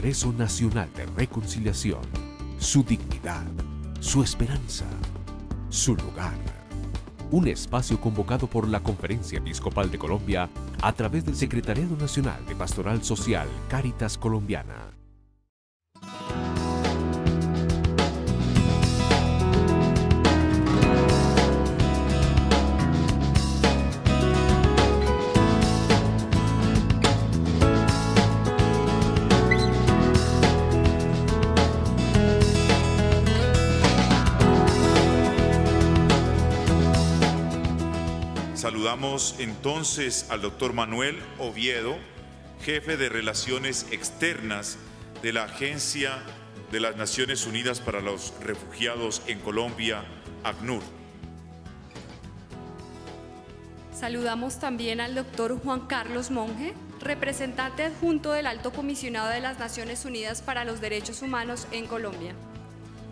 Congreso Nacional de Reconciliación, su dignidad, su esperanza, su lugar. Un espacio convocado por la Conferencia Episcopal de Colombia a través del Secretariado Nacional de Pastoral Social Cáritas Colombiana. Saludamos entonces al doctor Manuel Oviedo, jefe de Relaciones Externas de la Agencia de las Naciones Unidas para los Refugiados en Colombia, ACNUR. Saludamos también al doctor Juan Carlos Monge, representante adjunto del Alto Comisionado de las Naciones Unidas para los Derechos Humanos en Colombia.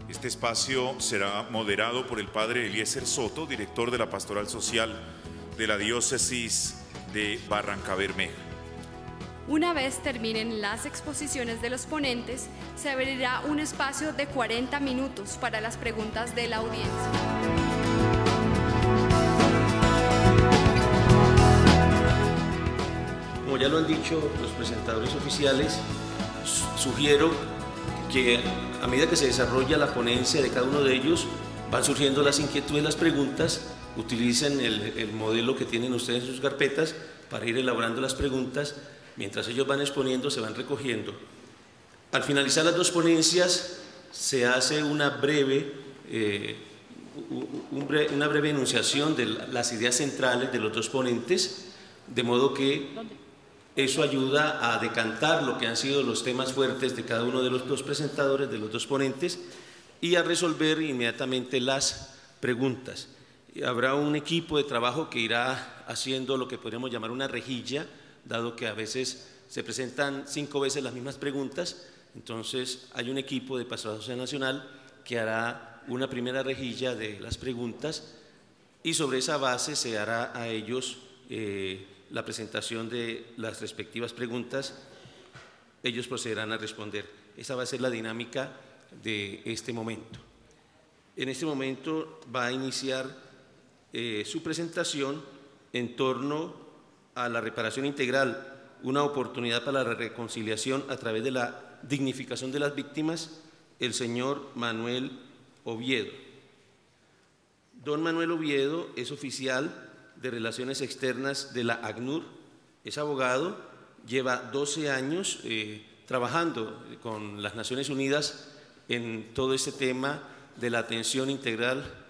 Este espacio será moderado por el padre Eliezer Soto, director de la Pastoral Social de la Diócesis de Barrancabermeja. Una vez terminen las exposiciones de los ponentes, se abrirá un espacio de 40 minutos para las preguntas de la audiencia. Como ya lo han dicho los presentadores oficiales, sugiero que a medida que se desarrolla la ponencia de cada uno de ellos, van surgiendo las inquietudes, las preguntas. Utilicen el modelo que tienen ustedes en sus carpetas para ir elaborando las preguntas. Mientras ellos van exponiendo, se van recogiendo. Al finalizar las dos ponencias, se hace una breve enunciación de las ideas centrales de los dos ponentes, de modo que eso ayuda a decantar lo que han sido los temas fuertes de cada uno de los dos presentadores, de los dos ponentes, y a resolver inmediatamente las preguntas. Habrá un equipo de trabajo que irá haciendo lo que podríamos llamar una rejilla, dado que a veces se presentan 5 veces las mismas preguntas. Entonces hay un equipo de Pastoral Social Nacional que hará una primera rejilla de las preguntas y sobre esa base se hará a ellos la presentación de las respectivas preguntas. Ellos procederán a responder. Esa va a ser la dinámica de este momento. En este momento va a iniciar su presentación en torno a la reparación integral, una oportunidad para la reconciliación a través de la dignificación de las víctimas, el señor Manuel Oviedo. Don Manuel Oviedo es oficial de Relaciones Externas de la ACNUR, es abogado, lleva 12 años trabajando con las Naciones Unidas en todo este tema de la atención integral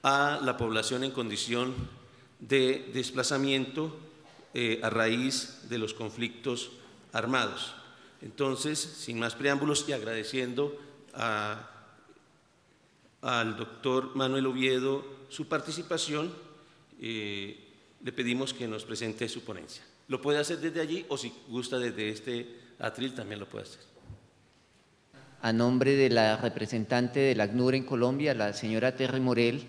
a la población en condición de desplazamiento a raíz de los conflictos armados. Entonces, sin más preámbulos y agradeciendo al doctor Manuel Oviedo su participación, le pedimos que nos presente su ponencia. Lo puede hacer desde allí o si gusta desde este atril también lo puede hacer. A nombre de la representante del ACNUR en Colombia, la señora Terry Morel,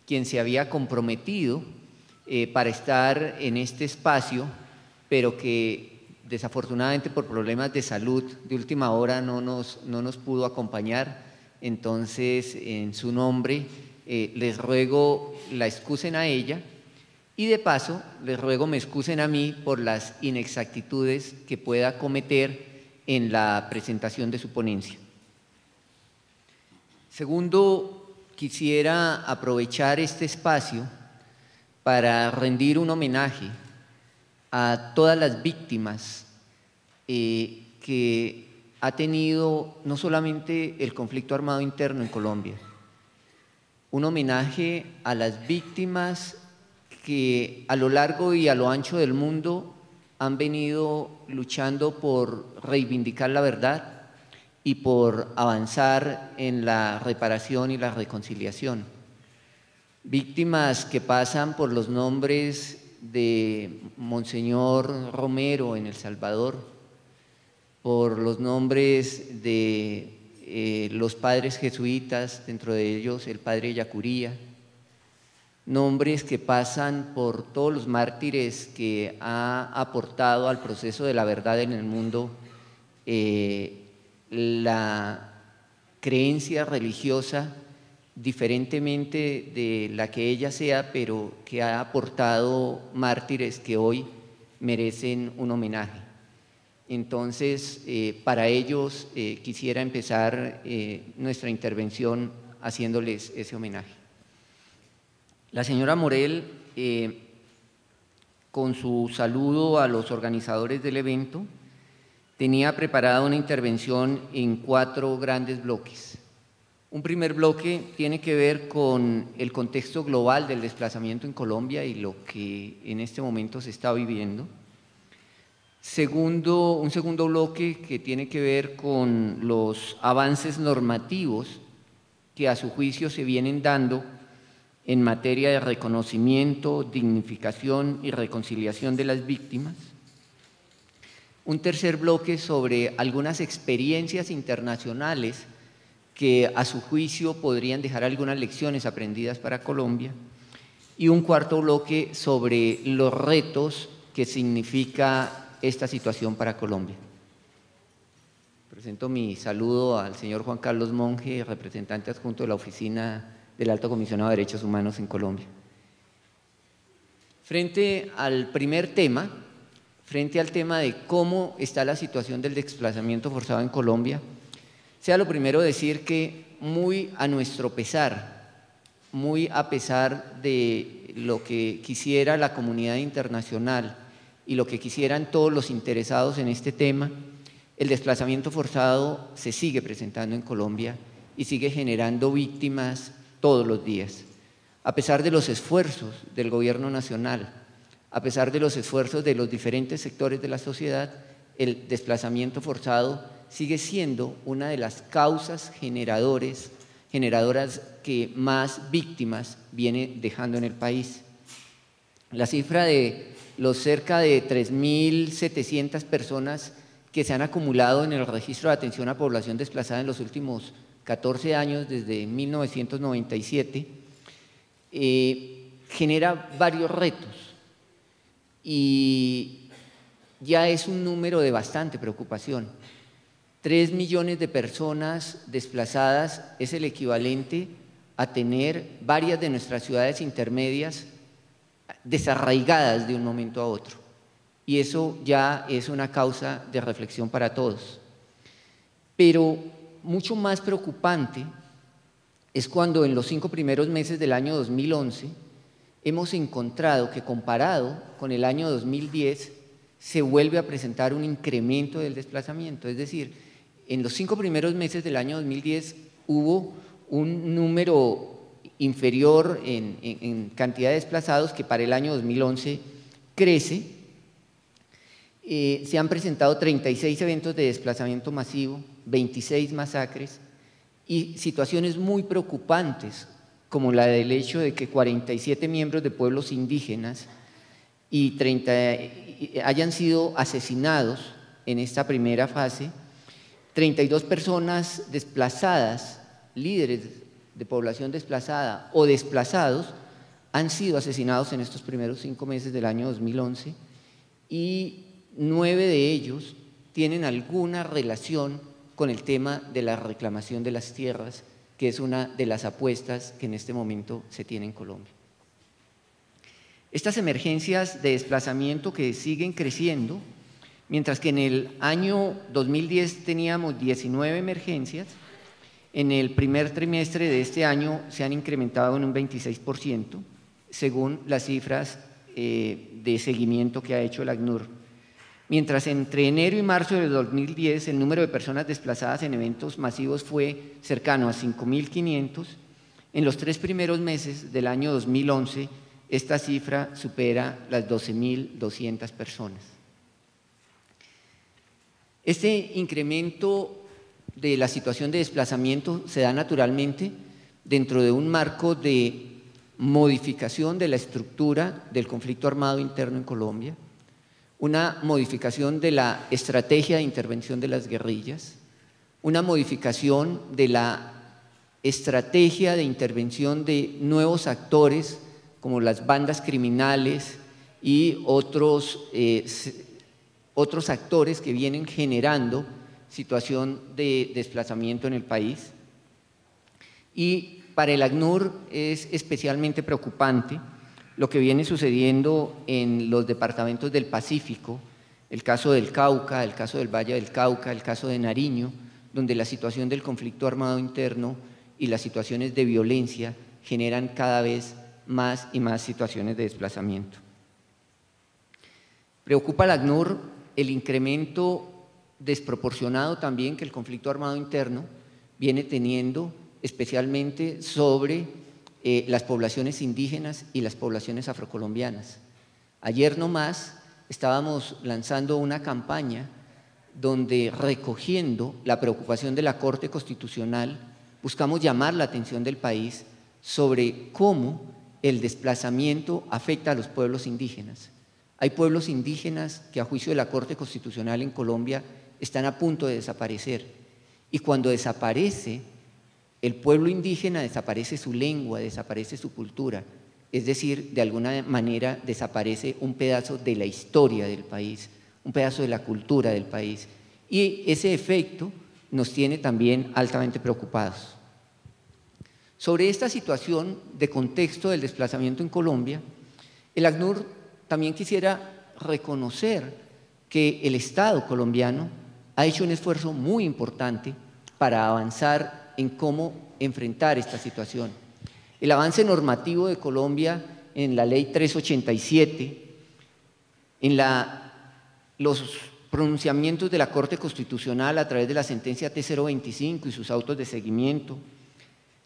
quien se había comprometido para estar en este espacio, pero que desafortunadamente por problemas de salud de última hora no nos pudo acompañar. Entonces, en su nombre, les ruego la excusen a ella y de paso les ruego me excusen a mí por las inexactitudes que pueda cometer en la presentación de su ponencia. Segundo, quisiera aprovechar este espacio para rendir un homenaje a todas las víctimas que ha tenido no solamente el conflicto armado interno en Colombia, un homenaje a las víctimas que a lo largo y a lo ancho del mundo han venido luchando por reivindicar la verdad y por avanzar en la reparación y la reconciliación. Víctimas que pasan por los nombres de Monseñor Romero en El Salvador, por los nombres de los padres jesuitas, dentro de ellos el padre Yacuría, nombres que pasan por todos los mártires que ha aportado al proceso de la verdad en el mundo la creencia religiosa diferentemente de la que ella sea, pero que ha aportado mártires que hoy merecen un homenaje. Entonces, para ellos quisiera empezar nuestra intervención haciéndoles ese homenaje. La señora Morel, con su saludo a los organizadores del evento, tenía preparada una intervención en 4 grandes bloques. Un primer bloque tiene que ver con el contexto global del desplazamiento en Colombia y lo que en este momento se está viviendo. Un segundo bloque que tiene que ver con los avances normativos que a su juicio se vienen dando en materia de reconocimiento, dignificación y reconciliación de las víctimas. Un tercer bloque sobre algunas experiencias internacionales que a su juicio podrían dejar algunas lecciones aprendidas para Colombia, y un cuarto bloque sobre los retos que significa esta situación para Colombia. Presento mi saludo al señor Juan Carlos Monge, representante adjunto de la Oficina del Alto Comisionado de Derechos Humanos en Colombia. Frente al primer tema, frente al tema de cómo está la situación del desplazamiento forzado en Colombia, sea lo primero decir que muy a nuestro pesar, muy a pesar de lo que quisiera la comunidad internacional y lo que quisieran todos los interesados en este tema, el desplazamiento forzado se sigue presentando en Colombia y sigue generando víctimas todos los días. A pesar de los esfuerzos del gobierno nacional, a pesar de los esfuerzos de los diferentes sectores de la sociedad, el desplazamiento forzado sigue siendo una de las causas generadoras que más víctimas viene dejando en el país. La cifra de los cerca de 3.700 personas que se han acumulado en el registro de atención a población desplazada en los últimos 14 años, desde 1997, genera varios retos y ya es un número de bastante preocupación. 3 millones de personas desplazadas es el equivalente a tener varias de nuestras ciudades intermedias desarraigadas de un momento a otro. Y eso ya es una causa de reflexión para todos. Pero mucho más preocupante es cuando en los 5 primeros meses del año 2011 hemos encontrado que, comparado con el año 2010, se vuelve a presentar un incremento del desplazamiento. Es decir, en los 5 primeros meses del año 2010 hubo un número inferior en cantidad de desplazados que para el año 2011 crece. Se han presentado 36 eventos de desplazamiento masivo, 26 masacres y situaciones muy preocupantes como la del hecho de que 47 miembros de pueblos indígenas y 30 hayan sido asesinados en esta primera fase, 32 personas desplazadas, líderes de población desplazada o desplazados, han sido asesinados en estos primeros 5 meses del año 2011 y 9 de ellos tienen alguna relación con el tema de la reclamación de las tierras, que es una de las apuestas que en este momento se tiene en Colombia. Estas emergencias de desplazamiento que siguen creciendo, mientras que en el año 2010 teníamos 19 emergencias, en el primer trimestre de este año se han incrementado en un 26%, según las cifras de seguimiento que ha hecho el ACNUR. Mientras entre enero y marzo de 2010 el número de personas desplazadas en eventos masivos fue cercano a 5.500, en los 3 primeros meses del año 2011 esta cifra supera las 12.200 personas. Este incremento de la situación de desplazamiento se da naturalmente dentro de un marco de modificación de la estructura del conflicto armado interno en Colombia, una modificación de la estrategia de intervención de las guerrillas, una modificación de la estrategia de intervención de nuevos actores como las bandas criminales y otros actores que vienen generando situación de desplazamiento en el país. Y para el ACNUR es especialmente preocupante lo que viene sucediendo en los departamentos del Pacífico, el caso del Cauca, el caso del Valle del Cauca, el caso de Nariño, donde la situación del conflicto armado interno y las situaciones de violencia generan cada vez más y más situaciones de desplazamiento. Preocupa al ACNUR el incremento desproporcionado también que el conflicto armado interno viene teniendo, especialmente sobre las poblaciones indígenas y las poblaciones afrocolombianas. Ayer nomás estábamos lanzando una campaña donde, recogiendo la preocupación de la Corte Constitucional, buscamos llamar la atención del país sobre cómo el desplazamiento afecta a los pueblos indígenas. Hay pueblos indígenas que, a juicio de la Corte Constitucional en Colombia, están a punto de desaparecer. Y cuando desaparece el pueblo indígena, desaparece su lengua, desaparece su cultura. Es decir, de alguna manera desaparece un pedazo de la historia del país, un pedazo de la cultura del país. Y ese efecto nos tiene también altamente preocupados. Sobre esta situación de contexto del desplazamiento en Colombia, el ACNUR también quisiera reconocer que el Estado colombiano ha hecho un esfuerzo muy importante para avanzar en cómo enfrentar esta situación. El avance normativo de Colombia en la Ley 387, en los pronunciamientos de la Corte Constitucional a través de la sentencia T025 y sus autos de seguimiento,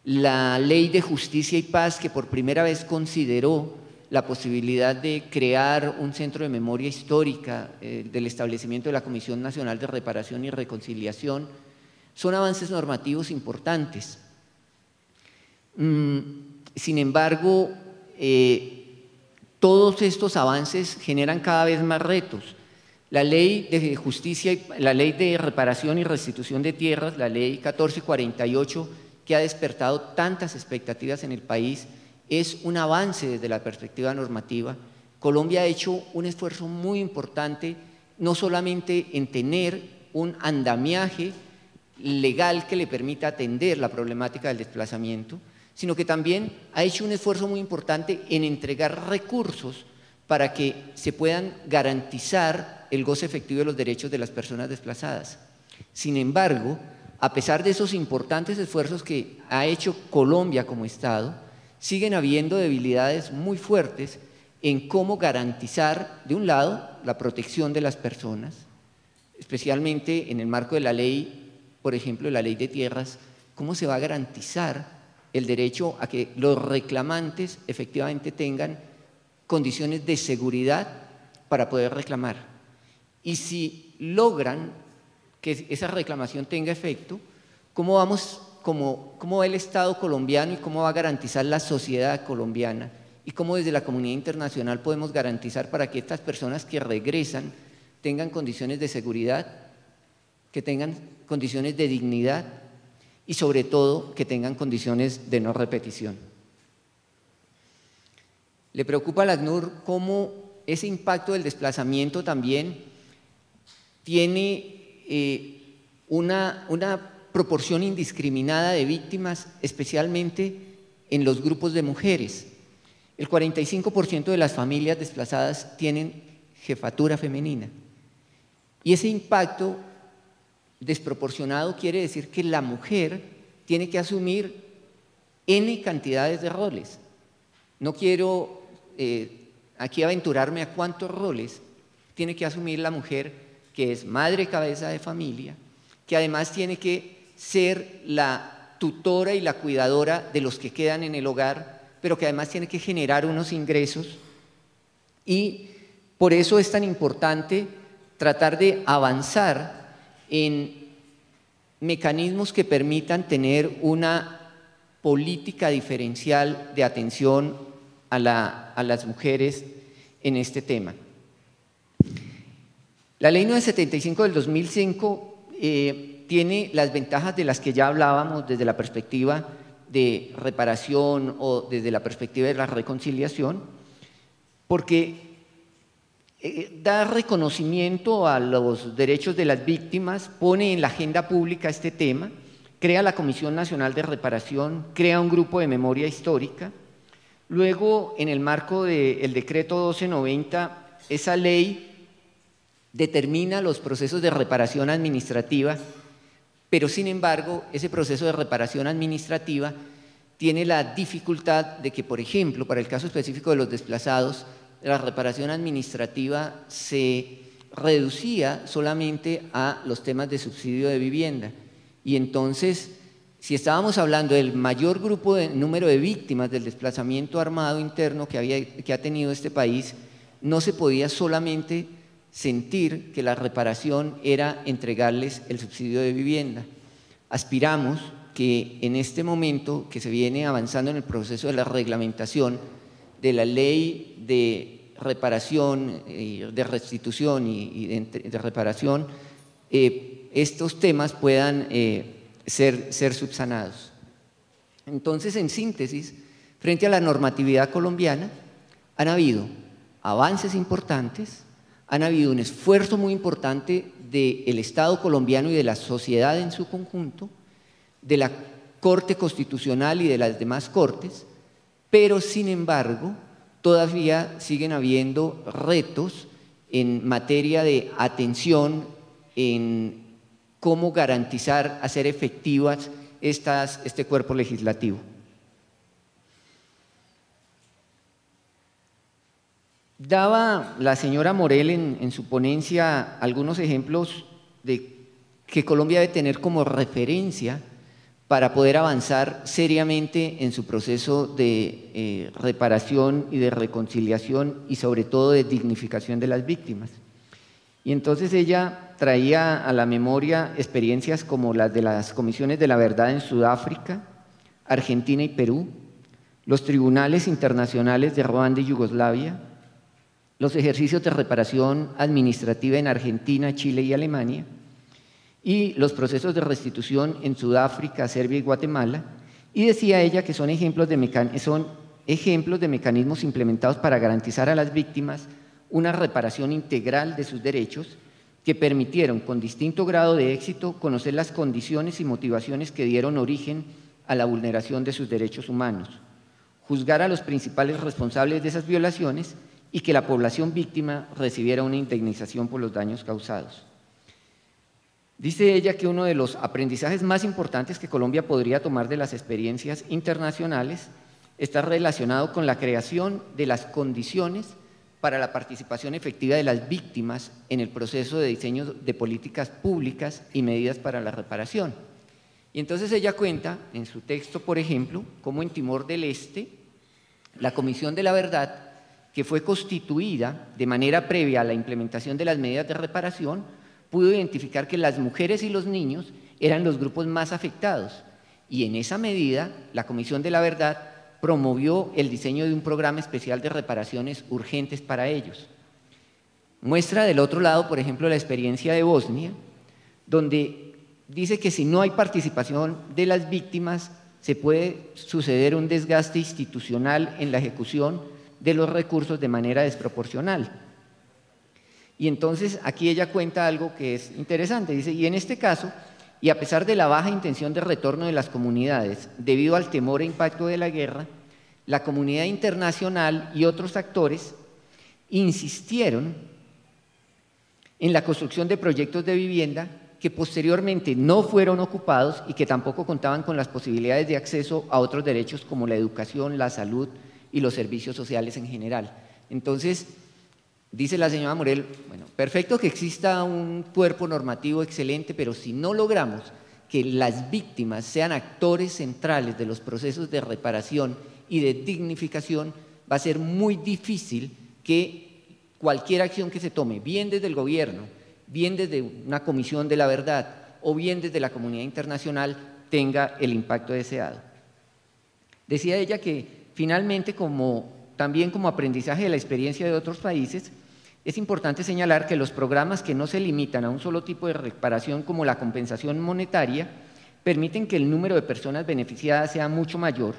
la Ley de Justicia y Paz, que por primera vez consideró la posibilidad de crear un centro de memoria histórica, del establecimiento de la Comisión Nacional de Reparación y Reconciliación, son avances normativos importantes. Sin embargo, todos estos avances generan cada vez más retos. La Ley de Justicia, la Ley de Reparación y Restitución de Tierras, la Ley 1448, que ha despertado tantas expectativas en el país, es un avance desde la perspectiva normativa. Colombia ha hecho un esfuerzo muy importante, no solamente en tener un andamiaje legal que le permita atender la problemática del desplazamiento, sino que también ha hecho un esfuerzo muy importante en entregar recursos para que se puedan garantizar el goce efectivo de los derechos de las personas desplazadas. Sin embargo, a pesar de esos importantes esfuerzos que ha hecho Colombia como Estado, siguen habiendo debilidades muy fuertes en cómo garantizar, de un lado, la protección de las personas, especialmente en el marco de la ley, por ejemplo, de la ley de tierras, cómo se va a garantizar el derecho a que los reclamantes efectivamente tengan condiciones de seguridad para poder reclamar. Y si logran que esa reclamación tenga efecto, ¿cómo va el Estado colombiano y cómo va a garantizar la sociedad colombiana? Y cómo desde la comunidad internacional podemos garantizar para que estas personas que regresan tengan condiciones de seguridad, que tengan condiciones de dignidad y sobre todo que tengan condiciones de no repetición. Le preocupa al ACNUR cómo ese impacto del desplazamiento también tiene una proporción indiscriminada de víctimas, especialmente en los grupos de mujeres. El 45% de las familias desplazadas tienen jefatura femenina. Y ese impacto desproporcionado quiere decir que la mujer tiene que asumir N cantidades de roles. No quiero aquí aventurarme a cuántos roles tiene que asumir la mujer, que es madre cabeza de familia, que además tiene que ser la tutora y la cuidadora de los que quedan en el hogar, pero que además tiene que generar unos ingresos. Y por eso es tan importante tratar de avanzar en mecanismos que permitan tener una política diferencial de atención a las mujeres en este tema. La Ley 975 del 2005 tiene las ventajas de las que ya hablábamos desde la perspectiva de reparación o desde la perspectiva de la reconciliación, porque da reconocimiento a los derechos de las víctimas, pone en la agenda pública este tema, crea la Comisión Nacional de Reparación, crea un grupo de memoria histórica. Luego, en el marco del decreto 1290, esa ley determina los procesos de reparación administrativa, pero sin embargo, ese proceso de reparación administrativa tiene la dificultad de que, por ejemplo, para el caso específico de los desplazados, la reparación administrativa se reducía solamente a los temas de subsidio de vivienda. Y entonces, si estábamos hablando del mayor número de víctimas del desplazamiento armado interno que ha tenido este país, no se podía solamente sentir que la reparación era entregarles el subsidio de vivienda. Aspiramos que en este momento que se viene avanzando en el proceso de la reglamentación de la ley de reparación, de restitución y de reparación, estos temas puedan ser subsanados. Entonces, en síntesis, frente a la normatividad colombiana, han habido avances importantes, han habido un esfuerzo muy importante del Estado colombiano y de la sociedad en su conjunto, de la Corte Constitucional y de las demás cortes, pero sin embargo todavía siguen habiendo retos en materia de atención, en cómo garantizar, hacer efectivas este cuerpo legislativo. Daba la señora Morel en su ponencia algunos ejemplos de que Colombia debe tener como referencia para poder avanzar seriamente en su proceso de reparación y de reconciliación y sobre todo de dignificación de las víctimas. Y entonces ella traía a la memoria experiencias como las de las comisiones de la verdad en Sudáfrica, Argentina y Perú, los tribunales internacionales de Ruanda y Yugoslavia, los ejercicios de reparación administrativa en Argentina, Chile y Alemania, y los procesos de restitución en Sudáfrica, Serbia y Guatemala, y decía ella que son ejemplos de mecanismos implementados para garantizar a las víctimas una reparación integral de sus derechos que permitieron, con distinto grado de éxito, conocer las condiciones y motivaciones que dieron origen a la vulneración de sus derechos humanos, juzgar a los principales responsables de esas violaciones y que la población víctima recibiera una indemnización por los daños causados. Dice ella que uno de los aprendizajes más importantes que Colombia podría tomar de las experiencias internacionales está relacionado con la creación de las condiciones para la participación efectiva de las víctimas en el proceso de diseño de políticas públicas y medidas para la reparación. Y entonces ella cuenta en su texto, por ejemplo, cómo en Timor del Este, la Comisión de la Verdad, que fue constituida de manera previa a la implementación de las medidas de reparación, pudo identificar que las mujeres y los niños eran los grupos más afectados y en esa medida la Comisión de la Verdad promovió el diseño de un programa especial de reparaciones urgentes para ellos. Muestra del otro lado, por ejemplo, la experiencia de Bosnia, donde dice que si no hay participación de las víctimas se puede suceder un desgaste institucional en la ejecución de los recursos de manera desproporcional. Y entonces aquí ella cuenta algo que es interesante, dice, y en este caso, y a pesar de la baja intención de retorno de las comunidades debido al temor e impacto de la guerra, la comunidad internacional y otros actores insistieron en la construcción de proyectos de vivienda que posteriormente no fueron ocupados y que tampoco contaban con las posibilidades de acceso a otros derechos como la educación, la salud y los servicios sociales en general. Entonces, dice la señora Morel, bueno, perfecto que exista un cuerpo normativo excelente, pero si no logramos que las víctimas sean actores centrales de los procesos de reparación y de dignificación, va a ser muy difícil que cualquier acción que se tome, bien desde el gobierno, bien desde una comisión de la verdad o bien desde la comunidad internacional, tenga el impacto deseado. Decía ella que finalmente, también como aprendizaje de la experiencia de otros países, es importante señalar que los programas que no se limitan a un solo tipo de reparación como la compensación monetaria permiten que el número de personas beneficiadas sea mucho mayor,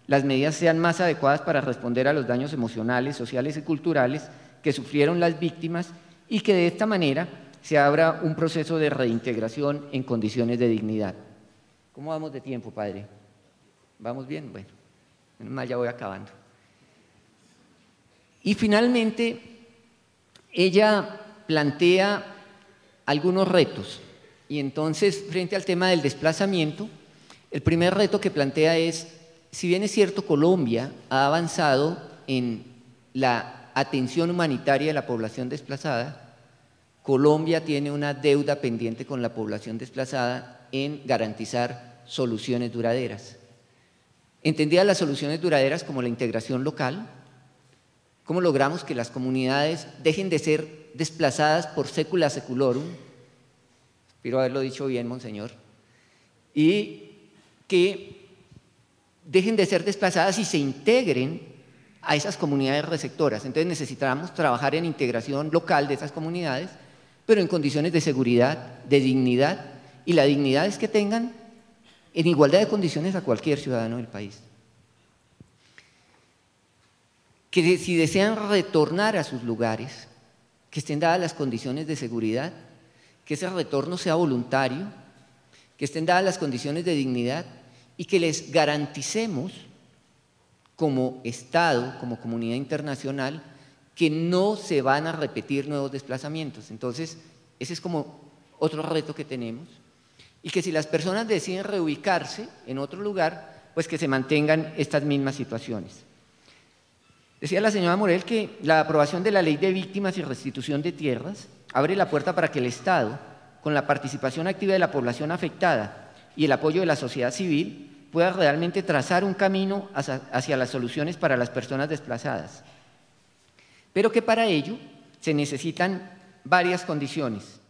las medidas sean más adecuadas para responder a los daños emocionales, sociales y culturales que sufrieron las víctimas y que de esta manera se abra un proceso de reintegración en condiciones de dignidad. ¿Cómo vamos de tiempo, padre? ¿Vamos bien? Bueno, menos mal, ya voy acabando. Y finalmente, ella plantea algunos retos. Y entonces, frente al tema del desplazamiento, el primer reto que plantea es, si bien es cierto, Colombia ha avanzado en la atención humanitaria de la población desplazada, Colombia tiene una deuda pendiente con la población desplazada en garantizar soluciones duraderas. Entendidas las soluciones duraderas como la integración local, ¿cómo logramos que las comunidades dejen de ser desplazadas por secula seculorum? Espero haberlo dicho bien, monseñor. Y que dejen de ser desplazadas y se integren a esas comunidades receptoras. Entonces necesitamos trabajar en integración local de esas comunidades, pero en condiciones de seguridad, de dignidad, y la dignidad es que tengan en igualdad de condiciones a cualquier ciudadano del país. Que si desean retornar a sus lugares, que estén dadas las condiciones de seguridad, que ese retorno sea voluntario, que estén dadas las condiciones de dignidad y que les garanticemos como Estado, como comunidad internacional, que no se van a repetir nuevos desplazamientos. Entonces, ese es como otro reto que tenemos. Y que si las personas deciden reubicarse en otro lugar, pues que se mantengan estas mismas situaciones. Decía la señora Morel que la aprobación de la Ley de Víctimas y Restitución de Tierras abre la puerta para que el Estado, con la participación activa de la población afectada y el apoyo de la sociedad civil, pueda realmente trazar un camino hacia las soluciones para las personas desplazadas. Pero que para ello se necesitan varias condiciones.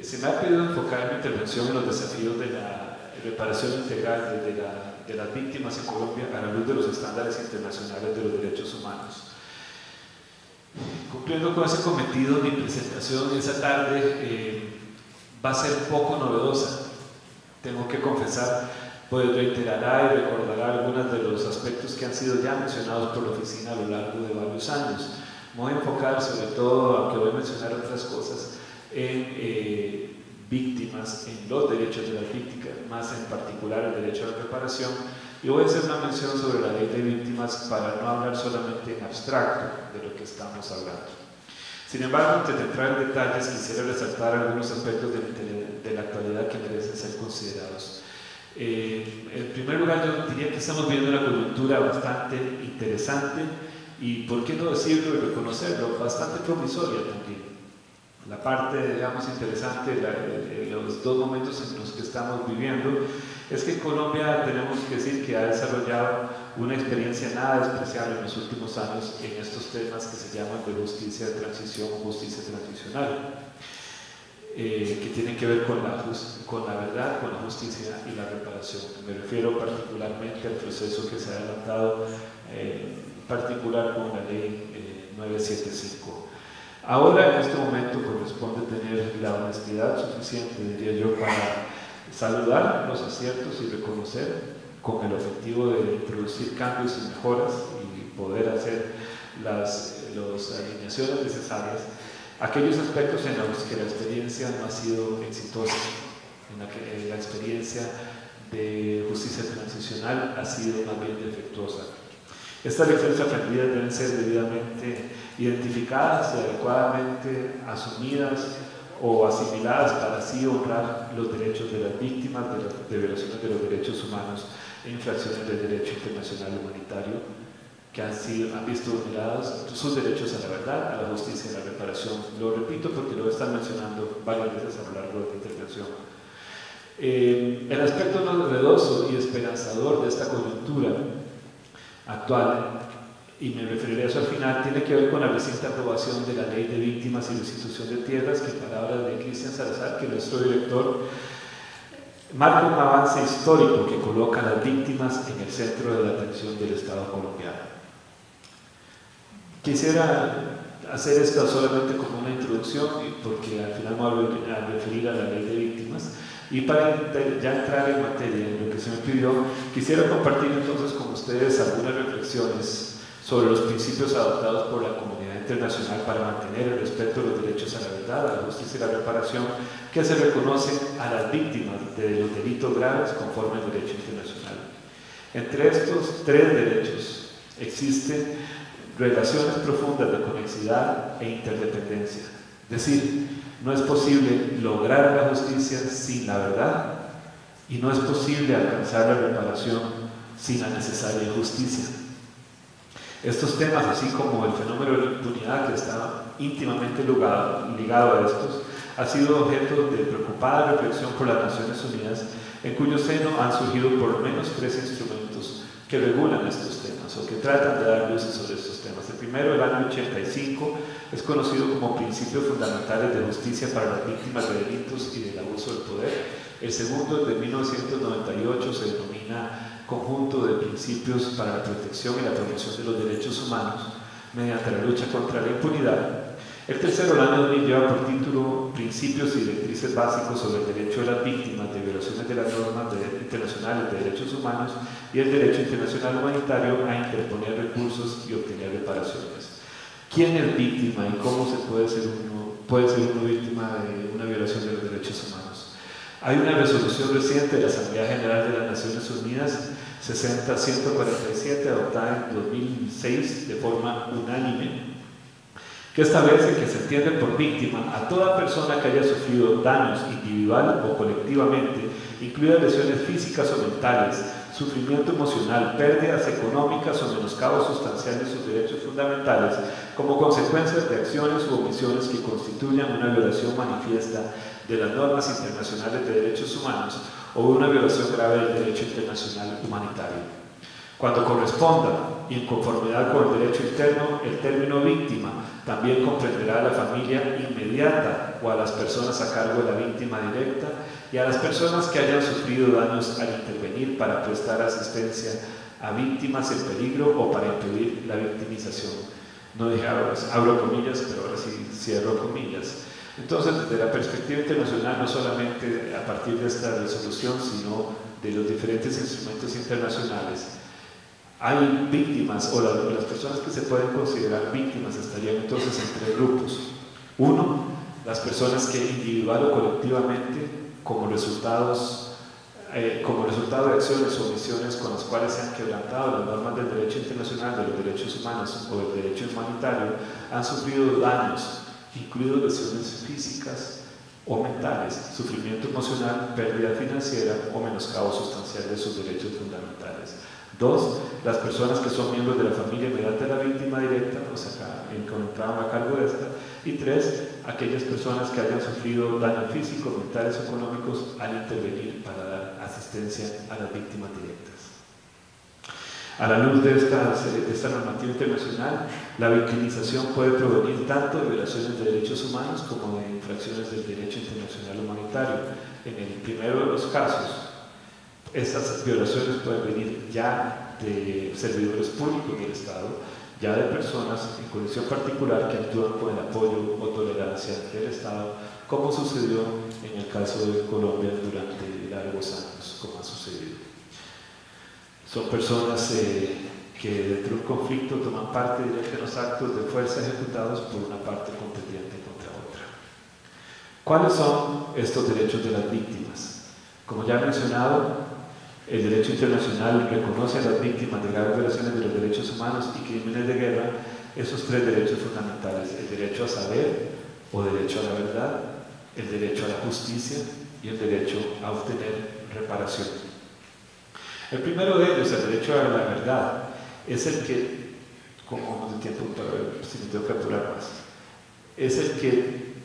Se me ha pedido enfocar mi intervención en los desafíos de la reparación integral de las víctimas en Colombia a la luz de los estándares internacionales de los derechos humanos. Cumpliendo con ese cometido, mi presentación esa tarde va a ser poco novedosa. Tengo que confesar, pues reiterará y recordará algunos de los aspectos que han sido ya mencionados por la oficina a lo largo de varios años. Me voy a enfocar sobre todo, aunque voy a mencionar otras cosas, en víctimas, en los derechos de las víctimas, más en particular el derecho a la reparación, y voy a hacer una mención sobre la ley de víctimas para no hablar solamente en abstracto de lo que estamos hablando. Sin embargo, antes de entrar en detalles, quisiera resaltar algunos aspectos de la actualidad que merecen ser considerados. En primer lugar, yo diría que estamos viendo una coyuntura bastante interesante y, por qué no decirlo y reconocerlo, bastante promisoria también. La parte, digamos, interesante, los dos momentos en los que estamos viviendo, es que en Colombia tenemos que decir que ha desarrollado una experiencia nada despreciable en los últimos años en estos temas que se llaman de justicia de transición o justicia transicional, que tienen que ver con la verdad, con la justicia y la reparación. Me refiero particularmente al proceso que se ha adelantado, en particular con la ley 975. Ahora, en este momento, corresponde tener la honestidad suficiente, diría yo, para saludar los aciertos y reconocer con el objetivo de introducir cambios y mejoras y poder hacer las alineaciones necesarias aquellos aspectos en los que la experiencia no ha sido exitosa, en la que la experiencia de justicia transicional ha sido más bien defectuosa. Estas lecciones aprendidas deben ser debidamente identificadas y adecuadamente asumidas o asimiladas para así honrar los derechos de las víctimas de violaciones de los derechos humanos e infracciones del derecho internacional humanitario que han visto vulnerados sus derechos a la verdad, a la justicia y a la reparación. Lo repito porque lo están mencionando varias veces a lo largo de la intervención. El aspecto novedoso y esperanzador de esta coyuntura actual, y me referiré a eso al final, tiene que ver con la reciente aprobación de la Ley de Víctimas y Restitución de Tierras, que en palabras de Cristian Salazar, que es nuestro director, marca un avance histórico que coloca a las víctimas en el centro de la atención del Estado colombiano. Quisiera hacer esto solamente como una introducción, porque al final me voy a referir a la ley de víctimas. Y para ya entrar en materia, en lo que se me pidió, quisiera compartir entonces con ustedes algunas reflexiones sobre los principios adoptados por la comunidad internacional para mantener el respeto de los derechos a la verdad, a la justicia y la reparación que se reconocen a las víctimas de los delitos graves conforme al derecho internacional. Entre estos tres derechos existen relaciones profundas de conexidad e interdependencia. Es decir, no es posible lograr la justicia sin la verdad y no es posible alcanzar la reparación sin la necesaria justicia. Estos temas, así como el fenómeno de la impunidad que está íntimamente ligado a estos, ha sido objeto de preocupada reflexión por las Naciones Unidas, en cuyo seno han surgido por lo menos 3 instrumentos que regulan estos temas o que tratan de dar luces sobre estos temas. El primero, el año 85, es conocido como Principios Fundamentales de Justicia para las Víctimas de Delitos y del Abuso del Poder. El segundo, el de 1998, se denomina Conjunto de Principios para la Protección y la Promoción de los Derechos Humanos mediante la lucha contra la impunidad. El tercero, el año 2000, lleva por título Principios y Directrices Básicos sobre el Derecho de las Víctimas de Violaciones de las Normas Internacionales de Derechos Humanos y el Derecho Internacional Humanitario a interponer recursos y obtener reparaciones. ¿Quién es víctima y cómo se puede ser uno víctima de una violación de los derechos humanos? Hay una resolución reciente de la Asamblea General de las Naciones Unidas 60-147, adoptada en 2006 de forma unánime, que establece que se entiende por víctima a toda persona que haya sufrido daños individual o colectivamente, incluidas lesiones físicas o mentales, sufrimiento emocional, pérdidas económicas o menoscabo sustancial de sus derechos fundamentales, como consecuencias de acciones u omisiones que constituyan una violación manifiesta de las normas internacionales de derechos humanos o una violación grave del derecho internacional humanitario. Cuando corresponda y en conformidad con el derecho interno, el término víctima también comprenderá a la familia inmediata o a las personas a cargo de la víctima directa y a las personas que hayan sufrido daños al intervenir para prestar asistencia a víctimas en peligro o para impedir la victimización. No dije abro comillas, pero ahora sí cierro comillas. Entonces, desde la perspectiva internacional, no solamente a partir de esta resolución, sino de los diferentes instrumentos internacionales, hay víctimas, o las personas que se pueden considerar víctimas estarían entonces en 3 grupos. Uno, las personas que individual o colectivamente, como resultado de acciones o omisiones con las cuales se han quebrantado las normas del derecho internacional, de los derechos humanos o del derecho humanitario, han sufrido daños, incluidos lesiones físicas o mentales, sufrimiento emocional, pérdida financiera o menoscabo sustancial de sus derechos fundamentales. 2, las personas que son miembros de la familia inmediata de la víctima directa, o sea, encontraron a cargo de esta. Y 3, aquellas personas que hayan sufrido daños físicos, mentales o económicos al intervenir para dar asistencia a las víctimas directas. A la luz de esta normativa internacional, la victimización puede provenir tanto de violaciones de derechos humanos como de infracciones del derecho internacional humanitario. En el primero de los casos, estas violaciones pueden venir ya de servidores públicos del Estado, ya de personas en condición particular que actúan con el apoyo o tolerancia del Estado, como sucedió en el caso de Colombia durante largos años, como ha sucedido. Son personas que dentro de un conflicto toman parte directa en los actos de fuerza ejecutados por una parte contendiente contra otra. ¿Cuáles son estos derechos de las víctimas? Como ya he mencionado, el derecho internacional reconoce a las víctimas de graves violaciones de los derechos humanos y crímenes de guerra esos 3 derechos fundamentales: el derecho a saber o derecho a la verdad, el derecho a la justicia y el derecho a obtener reparación. El primero de ellos, el derecho a la verdad, es el que, como de tiempo para ver si me tengo que apurar más, es el que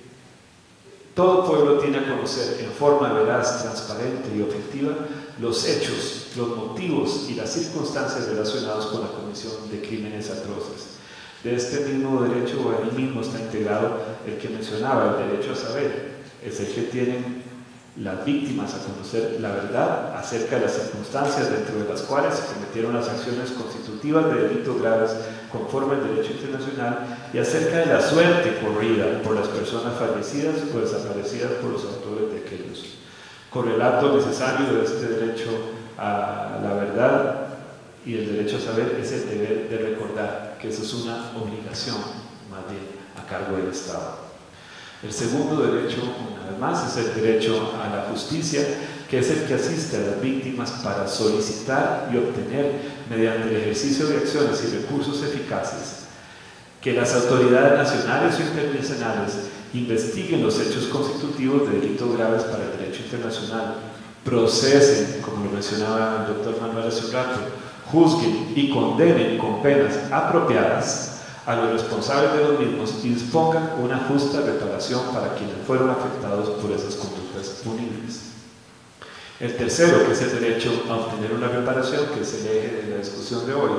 todo pueblo tiene a conocer en forma veraz, transparente y objetiva los hechos, los motivos y las circunstancias relacionados con la comisión de crímenes atroces. De este mismo derecho, ahí mismo está integrado el que mencionaba, el derecho a saber. Es el que tienen las víctimas a conocer la verdad acerca de las circunstancias dentro de las cuales se cometieron las acciones constitutivas de delitos graves conforme al derecho internacional y acerca de la suerte corrida por las personas fallecidas o desaparecidas por los autores de aquellos. Correlato necesario de este derecho a la verdad y el derecho a saber es el deber de recordar, que eso es una obligación más bien a cargo del Estado. El segundo derecho, una vez más, es el derecho a la justicia, que es el que asiste a las víctimas para solicitar y obtener, mediante el ejercicio de acciones y recursos eficaces, que las autoridades nacionales o internacionales investiguen los hechos constitutivos de delitos graves para el derecho internacional, procesen, como lo mencionaba el doctor Manuel hace un rato, juzguen y condenen con penas apropiadas a los responsables de los mismos y dispongan una justa reparación para quienes fueron afectados por esas conductas punibles. El tercero, que es el derecho a obtener una reparación, que es el eje de la discusión de hoy,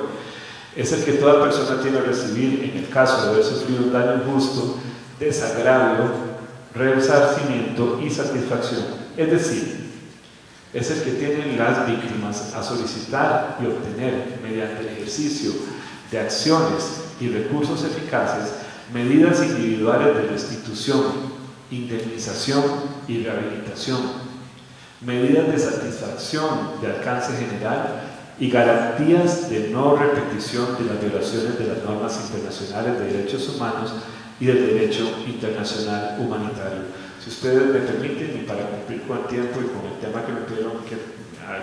es el que toda persona tiene a recibir en el caso de haber sufrido un daño injusto, desagravio, resarcimiento y satisfacción. Es decir, es el que tienen las víctimas a solicitar y obtener, mediante el ejercicio de acciones y recursos eficaces, medidas individuales de restitución, indemnización y rehabilitación, medidas de satisfacción de alcance general y garantías de no repetición de las violaciones de las normas internacionales de derechos humanos y del derecho internacional humanitario. Si ustedes me permiten, y para cumplir con el tiempo y con el tema que me pidieron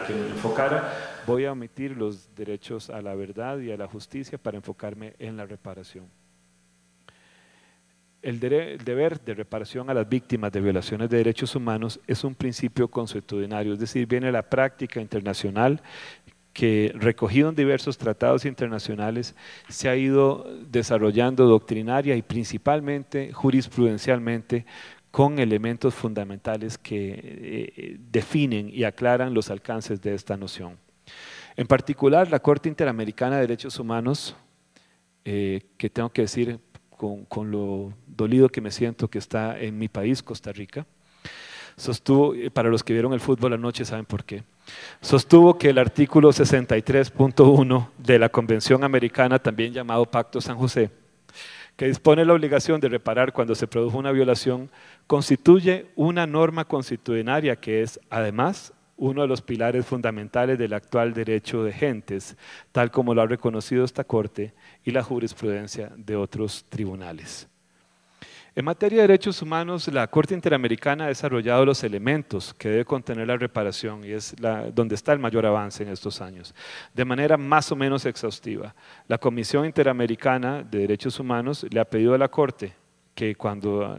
que me enfocara, voy a omitir los derechos a la verdad y a la justicia para enfocarme en la reparación. El deber de reparación a las víctimas de violaciones de derechos humanos es un principio consuetudinario, es decir, viene de la práctica internacional que, recogido en diversos tratados internacionales, se ha ido desarrollando doctrinaria y principalmente jurisprudencialmente con elementos fundamentales que definen y aclaran los alcances de esta noción. En particular, la Corte Interamericana de Derechos Humanos, que tengo que decir con lo dolido que me siento que está en mi país, Costa Rica, sostuvo, para los que vieron el fútbol anoche saben por qué, sostuvo que el artículo 63.1 de la Convención Americana, también llamado Pacto San José, que dispone la obligación de reparar cuando se produjo una violación, constituye una norma consuetudinaria que es, además, uno de los pilares fundamentales del actual derecho de gentes, tal como lo ha reconocido esta Corte y la jurisprudencia de otros tribunales. En materia de derechos humanos, la Corte Interamericana ha desarrollado los elementos que debe contener la reparación y es donde está el mayor avance en estos años, de manera más o menos exhaustiva. La Comisión Interamericana de Derechos Humanos le ha pedido a la Corte que cuando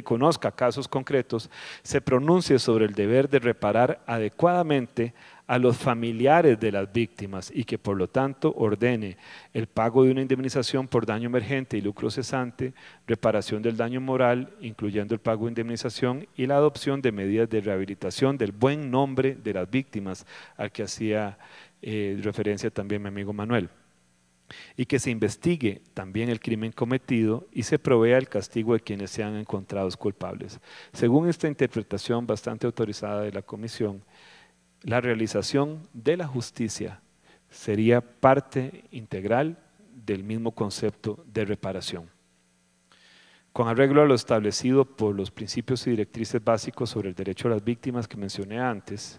conozca casos concretos, se pronuncie sobre el deber de reparar adecuadamente a los familiares de las víctimas y que por lo tanto ordene el pago de una indemnización por daño emergente y lucro cesante, reparación del daño moral, incluyendo el pago de indemnización y la adopción de medidas de rehabilitación del buen nombre de las víctimas, al que hacía referencia también mi amigo Manuel. Y que se investigue también el crimen cometido y se provea el castigo de quienes sean encontrados culpables. Según esta interpretación bastante autorizada de la Comisión, la realización de la justicia sería parte integral del mismo concepto de reparación. Con arreglo a lo establecido por los principios y directrices básicos sobre el derecho a las víctimas que mencioné antes,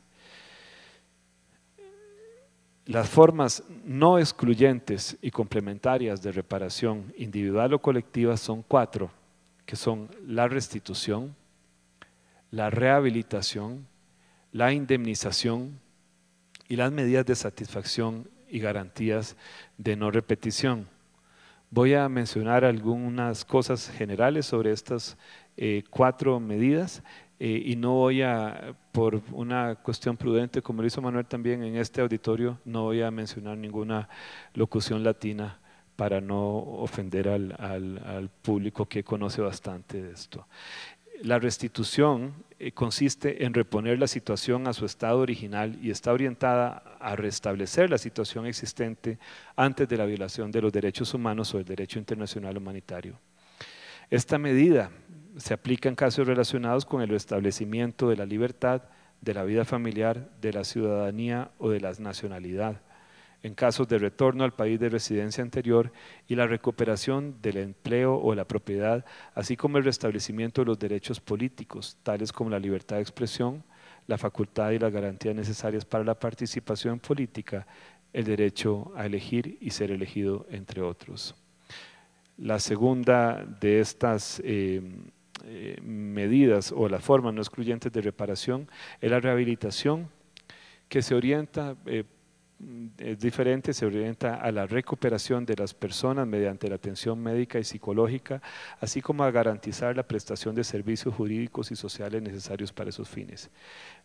las formas no excluyentes y complementarias de reparación individual o colectiva son 4, que son la restitución, la rehabilitación, la indemnización y las medidas de satisfacción y garantías de no repetición. Voy a mencionar algunas cosas generales sobre estas 4 medidas y no voy a, por una cuestión prudente, como lo hizo Manuel también en este auditorio, no voy a mencionar ninguna locución latina para no ofender al público que conoce bastante de esto. La restitución consiste en reponer la situación a su estado original y está orientada a restablecer la situación existente antes de la violación de los derechos humanos o el derecho internacional humanitario. Esta medida se aplica en casos relacionados con el restablecimiento de la libertad, de la vida familiar, de la ciudadanía o de la nacionalidad, en casos de retorno al país de residencia anterior y la recuperación del empleo o la propiedad, así como el restablecimiento de los derechos políticos, tales como la libertad de expresión, la facultad y las garantías necesarias para la participación política, el derecho a elegir y ser elegido, entre otros. La segunda de estas medidas o las formas no excluyentes de reparación es la rehabilitación, que se orienta, es diferente, se orienta a la recuperación de las personas mediante la atención médica y psicológica, así como a garantizar la prestación de servicios jurídicos y sociales necesarios para esos fines.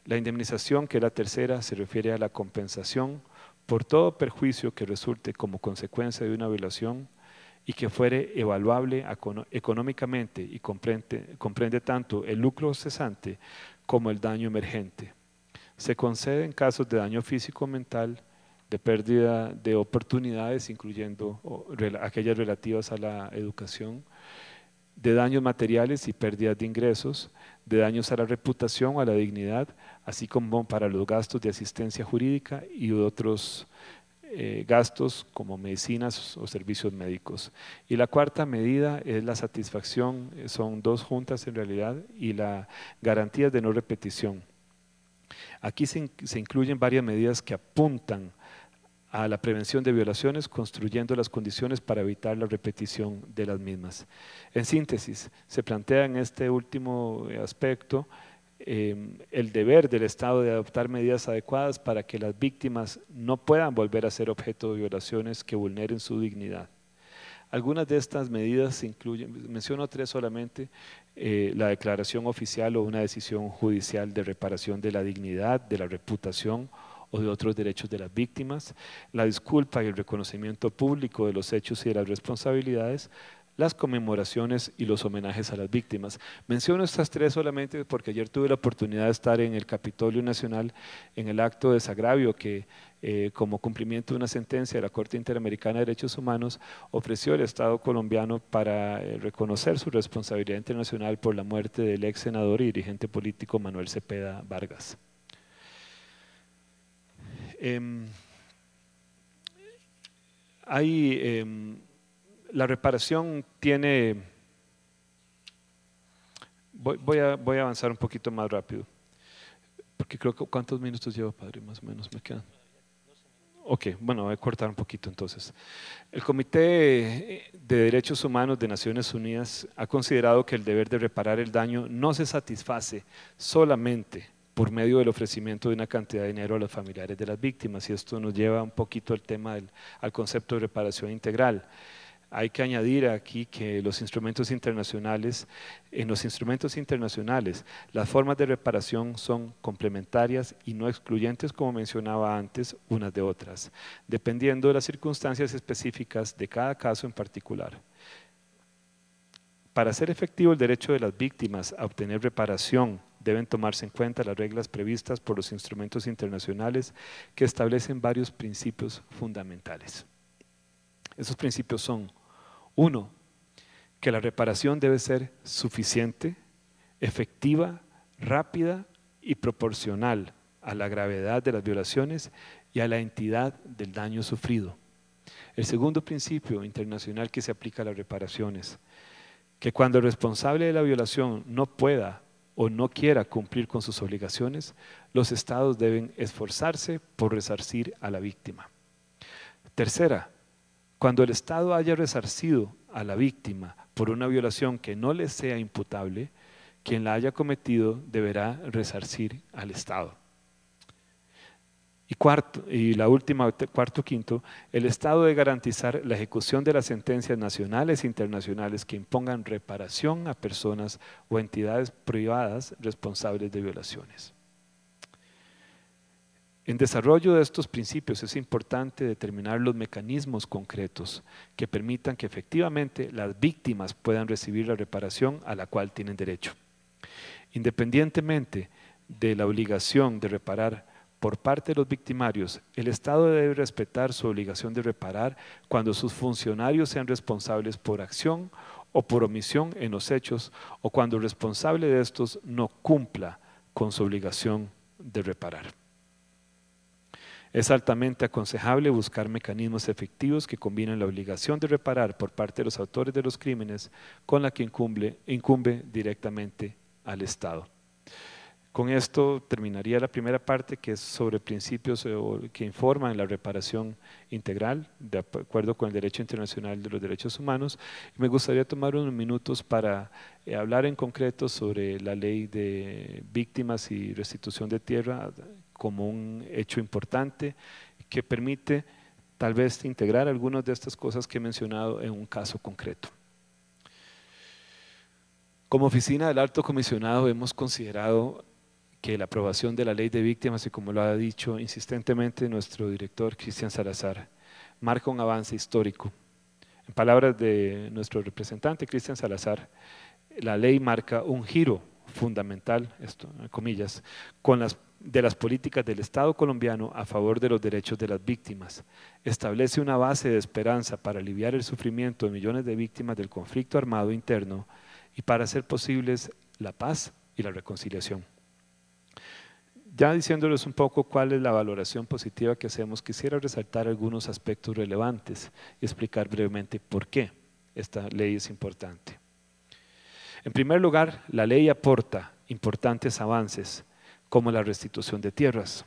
La indemnización, que es la tercera, se refiere a la compensación por todo perjuicio que resulte como consecuencia de una violación y que fuere evaluable económicamente y comprende tanto el lucro cesante como el daño emergente. Se concede en casos de daño físico o mental, de pérdida de oportunidades, incluyendo aquellas relativas a la educación, de daños materiales y pérdidas de ingresos, de daños a la reputación o a la dignidad, así como para los gastos de asistencia jurídica y otros gastos como medicinas o servicios médicos. Y la cuarta medida es la satisfacción, son dos juntas en realidad, y la garantía de no repetición. Aquí se incluyen varias medidas que apuntan a la prevención de violaciones, construyendo las condiciones para evitar la repetición de las mismas. En síntesis, se plantea en este último aspecto el deber del Estado de adoptar medidas adecuadas para que las víctimas no puedan volver a ser objeto de violaciones que vulneren su dignidad. Algunas de estas medidas incluyen, menciono tres solamente, la declaración oficial o una decisión judicial de reparación de la dignidad, de la reputación o de otros derechos de las víctimas, la disculpa y el reconocimiento público de los hechos y de las responsabilidades, las conmemoraciones y los homenajes a las víctimas. Menciono estas tres solamente porque ayer tuve la oportunidad de estar en el Capitolio Nacional en el acto de desagravio que como cumplimiento de una sentencia de la Corte Interamericana de Derechos Humanos ofreció el Estado colombiano para reconocer su responsabilidad internacional por la muerte del ex senador y dirigente político Manuel Cepeda Vargas. La reparación tiene, voy a avanzar un poquito más rápido, porque creo que, ¿cuántos minutos llevo, padre? Más o menos me quedan. Ok, bueno, voy a cortar un poquito entonces. El Comité de Derechos Humanos de Naciones Unidas ha considerado que el deber de reparar el daño no se satisface solamente por medio del ofrecimiento de una cantidad de dinero a los familiares de las víctimas, y esto nos lleva un poquito al tema al concepto de reparación integral. Hay que añadir aquí que en los instrumentos internacionales, las formas de reparación son complementarias y no excluyentes, como mencionaba antes, unas de otras, dependiendo de las circunstancias específicas de cada caso en particular. Para hacer efectivo el derecho de las víctimas a obtener reparación, deben tomarse en cuenta las reglas previstas por los instrumentos internacionales que establecen varios principios fundamentales. Esos principios son: 1. Que la reparación debe ser suficiente, efectiva, rápida y proporcional a la gravedad de las violaciones y a la entidad del daño sufrido. El segundo principio internacional que se aplica a las reparaciones: que cuando el responsable de la violación no pueda o no quiera cumplir con sus obligaciones, los estados deben esforzarse por resarcir a la víctima. Tercera, cuando el Estado haya resarcido a la víctima por una violación que no le sea imputable, quien la haya cometido deberá resarcir al Estado. Y cuarto, quinto, el Estado debe garantizar la ejecución de las sentencias nacionales e internacionales que impongan reparación a personas o entidades privadas responsables de violaciones. En desarrollo de estos principios es importante determinar los mecanismos concretos que permitan que efectivamente las víctimas puedan recibir la reparación a la cual tienen derecho. Independientemente de la obligación de reparar por parte de los victimarios, el Estado debe respetar su obligación de reparar cuando sus funcionarios sean responsables por acción o por omisión en los hechos, o cuando el responsable de estos no cumpla con su obligación de reparar. Es altamente aconsejable buscar mecanismos efectivos que combinen la obligación de reparar por parte de los autores de los crímenes con la que incumbe directamente al Estado. Con esto terminaría la primera parte, que es sobre principios que informan la reparación integral, de acuerdo con el derecho internacional de los derechos humanos. Y me gustaría tomar unos minutos para hablar en concreto sobre la ley de víctimas y restitución de tierra como un hecho importante que permite tal vez integrar algunas de estas cosas que he mencionado en un caso concreto. Como oficina del Alto Comisionado hemos considerado que la aprobación de la ley de víctimas, y como lo ha dicho insistentemente nuestro director Cristian Salazar, marca un avance histórico. En palabras de nuestro representante Cristian Salazar, la ley marca un giro fundamental, esto en comillas, de las políticas del Estado colombiano a favor de los derechos de las víctimas. Establece una base de esperanza para aliviar el sufrimiento de millones de víctimas del conflicto armado interno y para hacer posibles la paz y la reconciliación. Ya diciéndoles un poco cuál es la valoración positiva que hacemos, quisiera resaltar algunos aspectos relevantes y explicar brevemente por qué esta ley es importante. En primer lugar, la ley aporta importantes avances como la restitución de tierras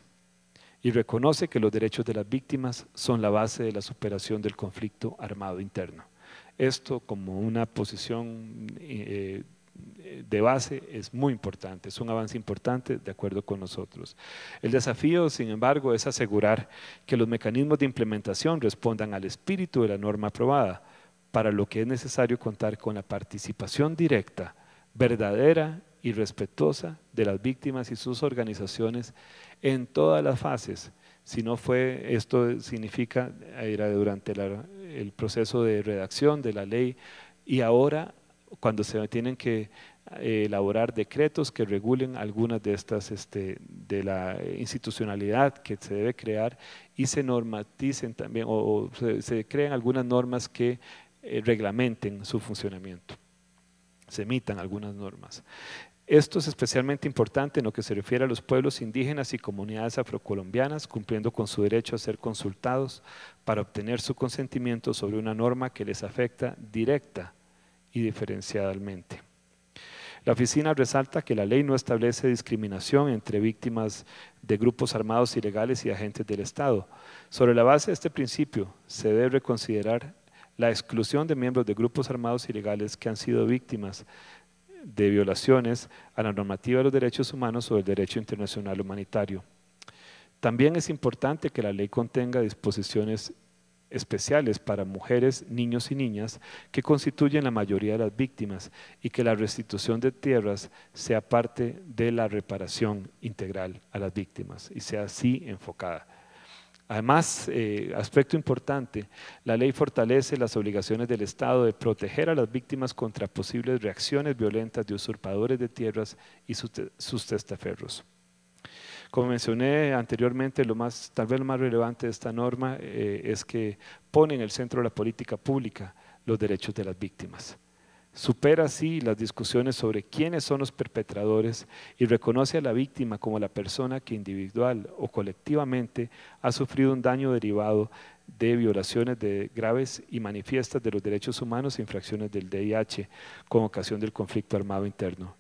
y reconoce que los derechos de las víctimas son la base de la superación del conflicto armado interno. Esto como una posición de base es muy importante, es un avance importante de acuerdo con nosotros. El desafío, sin embargo, es asegurar que los mecanismos de implementación respondan al espíritu de la norma aprobada, para lo que es necesario contar con la participación directa, verdadera y respetuosa de las víctimas y sus organizaciones en todas las fases. Si no fue, esto significa, era durante el proceso de redacción de la ley y ahora cuando se tienen que elaborar decretos que regulen algunas de estas de la institucionalidad que se debe crear y se normaticen también o se crean algunas normas que reglamenten su funcionamiento, se emitan algunas normas. Esto es especialmente importante en lo que se refiere a los pueblos indígenas y comunidades afrocolombianas, cumpliendo con su derecho a ser consultados para obtener su consentimiento sobre una norma que les afecta directa y diferenciadamente. La oficina resalta que la ley no establece discriminación entre víctimas de grupos armados ilegales y agentes del Estado. Sobre la base de este principio, se debe reconsiderar la exclusión de miembros de grupos armados ilegales que han sido víctimas de violaciones a la normativa de los derechos humanos o el derecho internacional humanitario. También es importante que la ley contenga disposiciones especiales para mujeres, niños y niñas que constituyen la mayoría de las víctimas y que la restitución de tierras sea parte de la reparación integral a las víctimas y sea así enfocada. Además, aspecto importante, la ley fortalece las obligaciones del Estado de proteger a las víctimas contra posibles reacciones violentas de usurpadores de tierras y sus testaferros. Como mencioné anteriormente, tal vez lo más relevante de esta norma es que pone en el centro de la política pública los derechos de las víctimas. Supera así las discusiones sobre quiénes son los perpetradores y reconoce a la víctima como la persona que individual o colectivamente ha sufrido un daño derivado de violaciones graves y manifiestas de los derechos humanos e infracciones del DIH con ocasión del conflicto armado interno.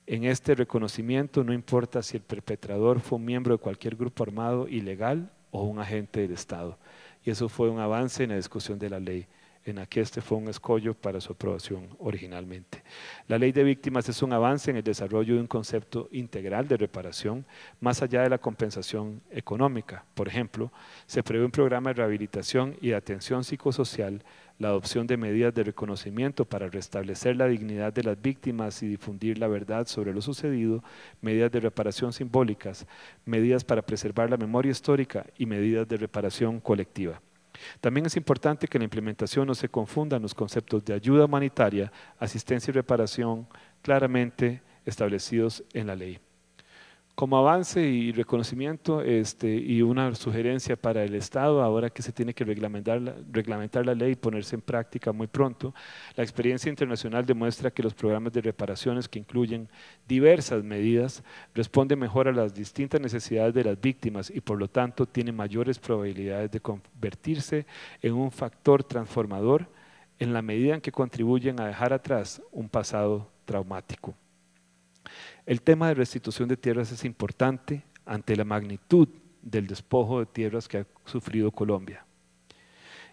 En este reconocimiento no importa si el perpetrador fue un miembro de cualquier grupo armado ilegal o un agente del Estado. Y eso fue un avance en la discusión de la ley, en la que este fue un escollo para su aprobación originalmente. La ley de víctimas es un avance en el desarrollo de un concepto integral de reparación, más allá de la compensación económica. Por ejemplo, se prevé un programa de rehabilitación y de atención psicosocial, la adopción de medidas de reconocimiento para restablecer la dignidad de las víctimas y difundir la verdad sobre lo sucedido, medidas de reparación simbólicas, medidas para preservar la memoria histórica y medidas de reparación colectiva. También es importante que la implementación no se confundan los conceptos de ayuda humanitaria, asistencia y reparación claramente establecidos en la ley. Como avance y reconocimiento y una sugerencia para el Estado, ahora que se tiene que reglamentar la ley y ponerse en práctica muy pronto, la experiencia internacional demuestra que los programas de reparaciones que incluyen diversas medidas responden mejor a las distintas necesidades de las víctimas y por lo tanto tienen mayores probabilidades de convertirse en un factor transformador en la medida en que contribuyen a dejar atrás un pasado traumático. El tema de restitución de tierras es importante ante la magnitud del despojo de tierras que ha sufrido Colombia.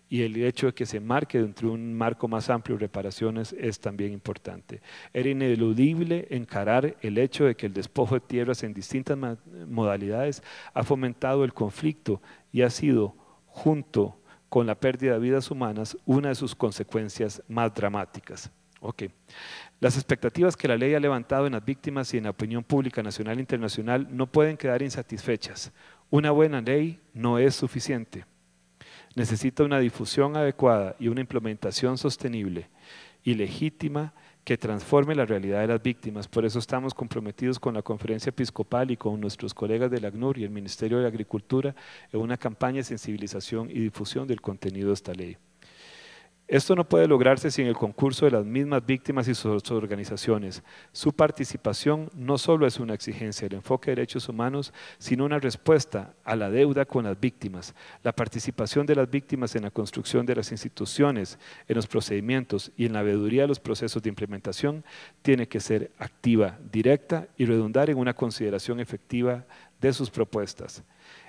Y el hecho de que se marque dentro de un marco más amplio de reparaciones es también importante. Era ineludible encarar el hecho de que el despojo de tierras en distintas modalidades ha fomentado el conflicto y ha sido, junto con la pérdida de vidas humanas, una de sus consecuencias más dramáticas. Las expectativas que la ley ha levantado en las víctimas y en la opinión pública nacional e internacional no pueden quedar insatisfechas. Una buena ley no es suficiente. Necesita una difusión adecuada y una implementación sostenible y legítima que transforme la realidad de las víctimas. Por eso estamos comprometidos con la Conferencia Episcopal y con nuestros colegas del ACNUR y el Ministerio de Agricultura en una campaña de sensibilización y difusión del contenido de esta ley. Esto no puede lograrse sin el concurso de las mismas víctimas y sus organizaciones. Su participación no solo es una exigencia del enfoque de derechos humanos, sino una respuesta a la deuda con las víctimas. La participación de las víctimas en la construcción de las instituciones, en los procedimientos y en la veeduría de los procesos de implementación tiene que ser activa, directa y redundar en una consideración efectiva de sus propuestas.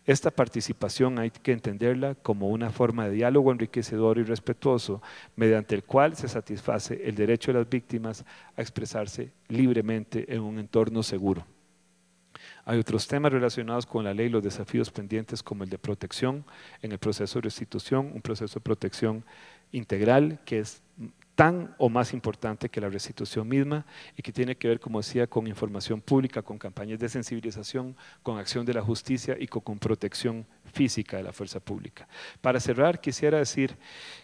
Esta participación hay que entenderla como una forma de diálogo enriquecedor y respetuoso, mediante el cual se satisface el derecho de las víctimas a expresarse libremente en un entorno seguro. Hay otros temas relacionados con la ley, los desafíos pendientes como el de protección en el proceso de restitución, un proceso de protección integral que es tan o más importante que la restitución misma y que tiene que ver, como decía, con información pública, con campañas de sensibilización, con acción de la justicia y con protección física de la fuerza pública. Para cerrar, quisiera decir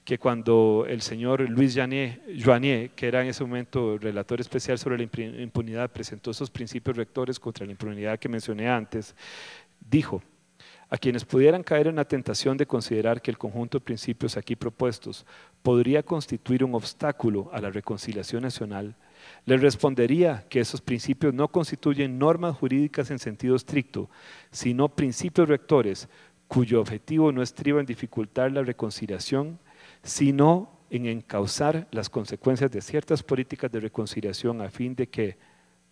que cuando el señor Luis Joanier, que era en ese momento relator especial sobre la impunidad, presentó esos principios rectores contra la impunidad que mencioné antes, dijo: a quienes pudieran caer en la tentación de considerar que el conjunto de principios aquí propuestos podría constituir un obstáculo a la reconciliación nacional, les respondería que esos principios no constituyen normas jurídicas en sentido estricto, sino principios rectores cuyo objetivo no estriba en dificultar la reconciliación, sino en encauzar las consecuencias de ciertas políticas de reconciliación a fin de que,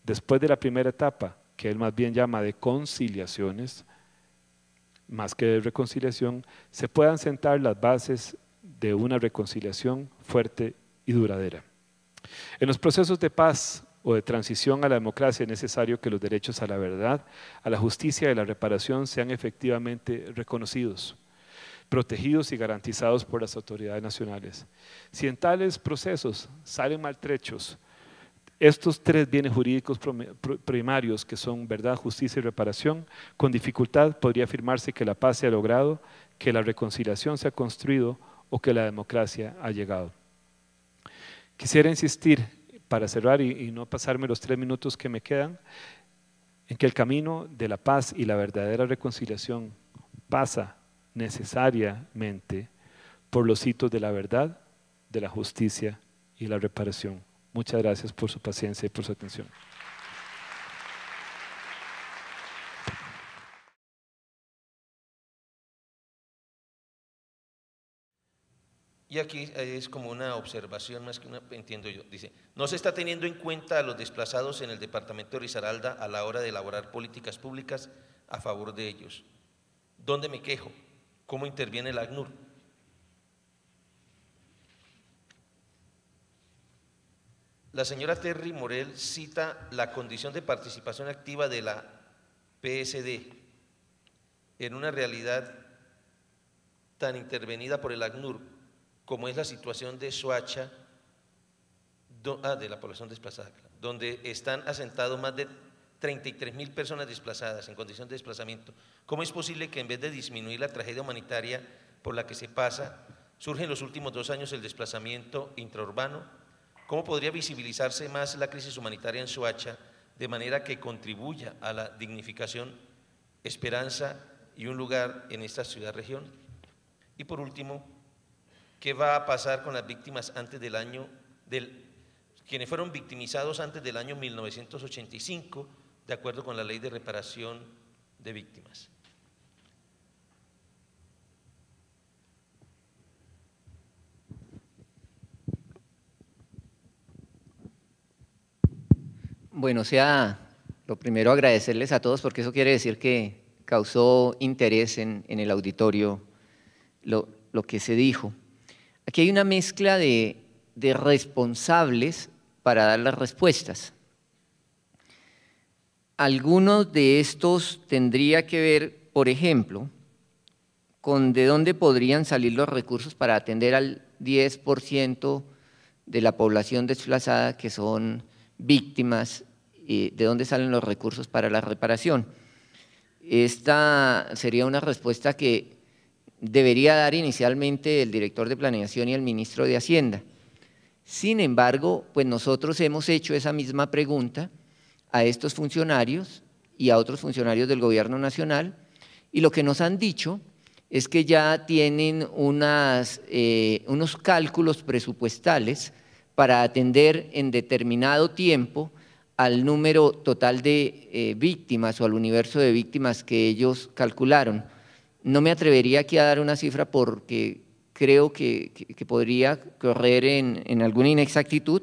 después de la primera etapa, que él más bien llama de conciliaciones, más que de reconciliación, se puedan sentar las bases de una reconciliación fuerte y duradera. En los procesos de paz o de transición a la democracia es necesario que los derechos a la verdad, a la justicia y a la reparación sean efectivamente reconocidos, protegidos y garantizados por las autoridades nacionales. Si en tales procesos salen maltrechos estos tres bienes jurídicos primarios, que son verdad, justicia y reparación, con dificultad podría afirmarse que la paz se ha logrado, que la reconciliación se ha construido o que la democracia ha llegado. Quisiera insistir, para cerrar y no pasarme los 3 minutos que me quedan, en que el camino de la paz y la verdadera reconciliación pasa necesariamente por los hitos de la verdad, de la justicia y la reparación. Muchas gracias por su paciencia y por su atención. Y aquí es como una observación más que una, entiendo yo, dice, no se está teniendo en cuenta a los desplazados en el departamento de Risaralda a la hora de elaborar políticas públicas a favor de ellos. ¿Dónde me quejo? ¿Cómo interviene el ACNUR? La señora Terry Morel cita la condición de participación activa de la PSD en una realidad tan intervenida por el ACNUR como es la situación de Soacha, de la población desplazada, donde están asentados más de 33.000 personas desplazadas en condición de desplazamiento. ¿Cómo es posible que en vez de disminuir la tragedia humanitaria por la que se pasa, surge en los últimos 2 años el desplazamiento intraurbano? ¿Cómo podría visibilizarse más la crisis humanitaria en Soacha de manera que contribuya a la dignificación, esperanza y un lugar en esta ciudad-región? Y por último, ¿qué va a pasar con las víctimas antes del año quienes fueron victimizados antes del año 1985, de acuerdo con la Ley de Reparación de Víctimas? Bueno, lo primero agradecerles a todos, porque eso quiere decir que causó interés en el auditorio lo que se dijo. Aquí hay una mezcla de responsables para dar las respuestas. Algunos de estos tendría que ver, por ejemplo, con de dónde podrían salir los recursos para atender al 10% de la población desplazada que son víctimas, y de dónde salen los recursos para la reparación. Esta sería una respuesta que debería dar inicialmente el director de Planeación y el ministro de Hacienda. Sin embargo, pues nosotros hemos hecho esa misma pregunta a estos funcionarios y a otros funcionarios del Gobierno Nacional, y lo que nos han dicho es que ya tienen unos cálculos presupuestales para atender en determinado tiempo al número total de víctimas o al universo de víctimas que ellos calcularon. No me atrevería aquí a dar una cifra porque creo que podría correr en alguna inexactitud,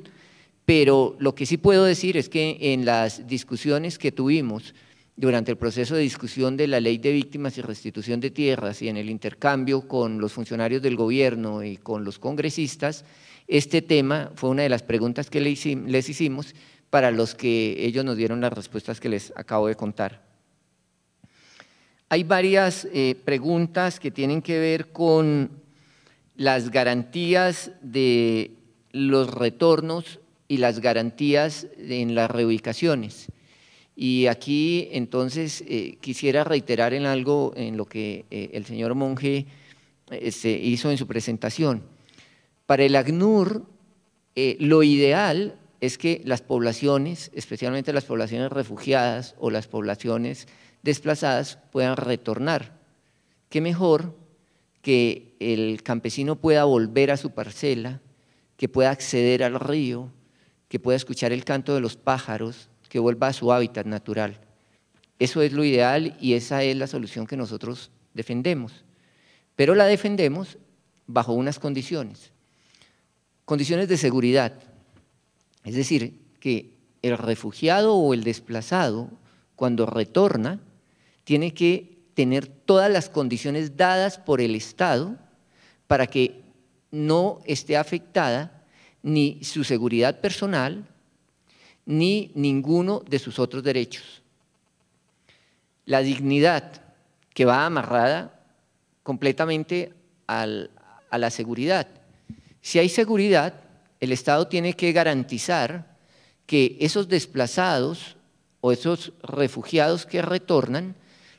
pero lo que sí puedo decir es que en las discusiones que tuvimos durante el proceso de discusión de la Ley de Víctimas y Restitución de Tierras y en el intercambio con los funcionarios del gobierno y con los congresistas, este tema fue una de las preguntas que les hicimos, para los que ellos nos dieron las respuestas que les acabo de contar. Hay varias preguntas que tienen que ver con las garantías de los retornos y las garantías en las reubicaciones. Y aquí entonces quisiera reiterar en algo en lo que el señor Monge hizo en su presentación. Para el ACNUR, lo ideal es que las poblaciones, especialmente las poblaciones refugiadas o las poblaciones desplazadas, puedan retornar. ¿Qué mejor que el campesino pueda volver a su parcela, que pueda acceder al río, que pueda escuchar el canto de los pájaros, que vuelva a su hábitat natural? Eso es lo ideal y esa es la solución que nosotros defendemos. Pero la defendemos bajo unas condiciones de seguridad. Es decir, que el refugiado o el desplazado, cuando retorna, tiene que tener todas las condiciones dadas por el Estado para que no esté afectada ni su seguridad personal ni ninguno de sus otros derechos. La dignidad, que va amarrada completamente a la seguridad. Si hay seguridad, el Estado tiene que garantizar que esos desplazados o esos refugiados que retornan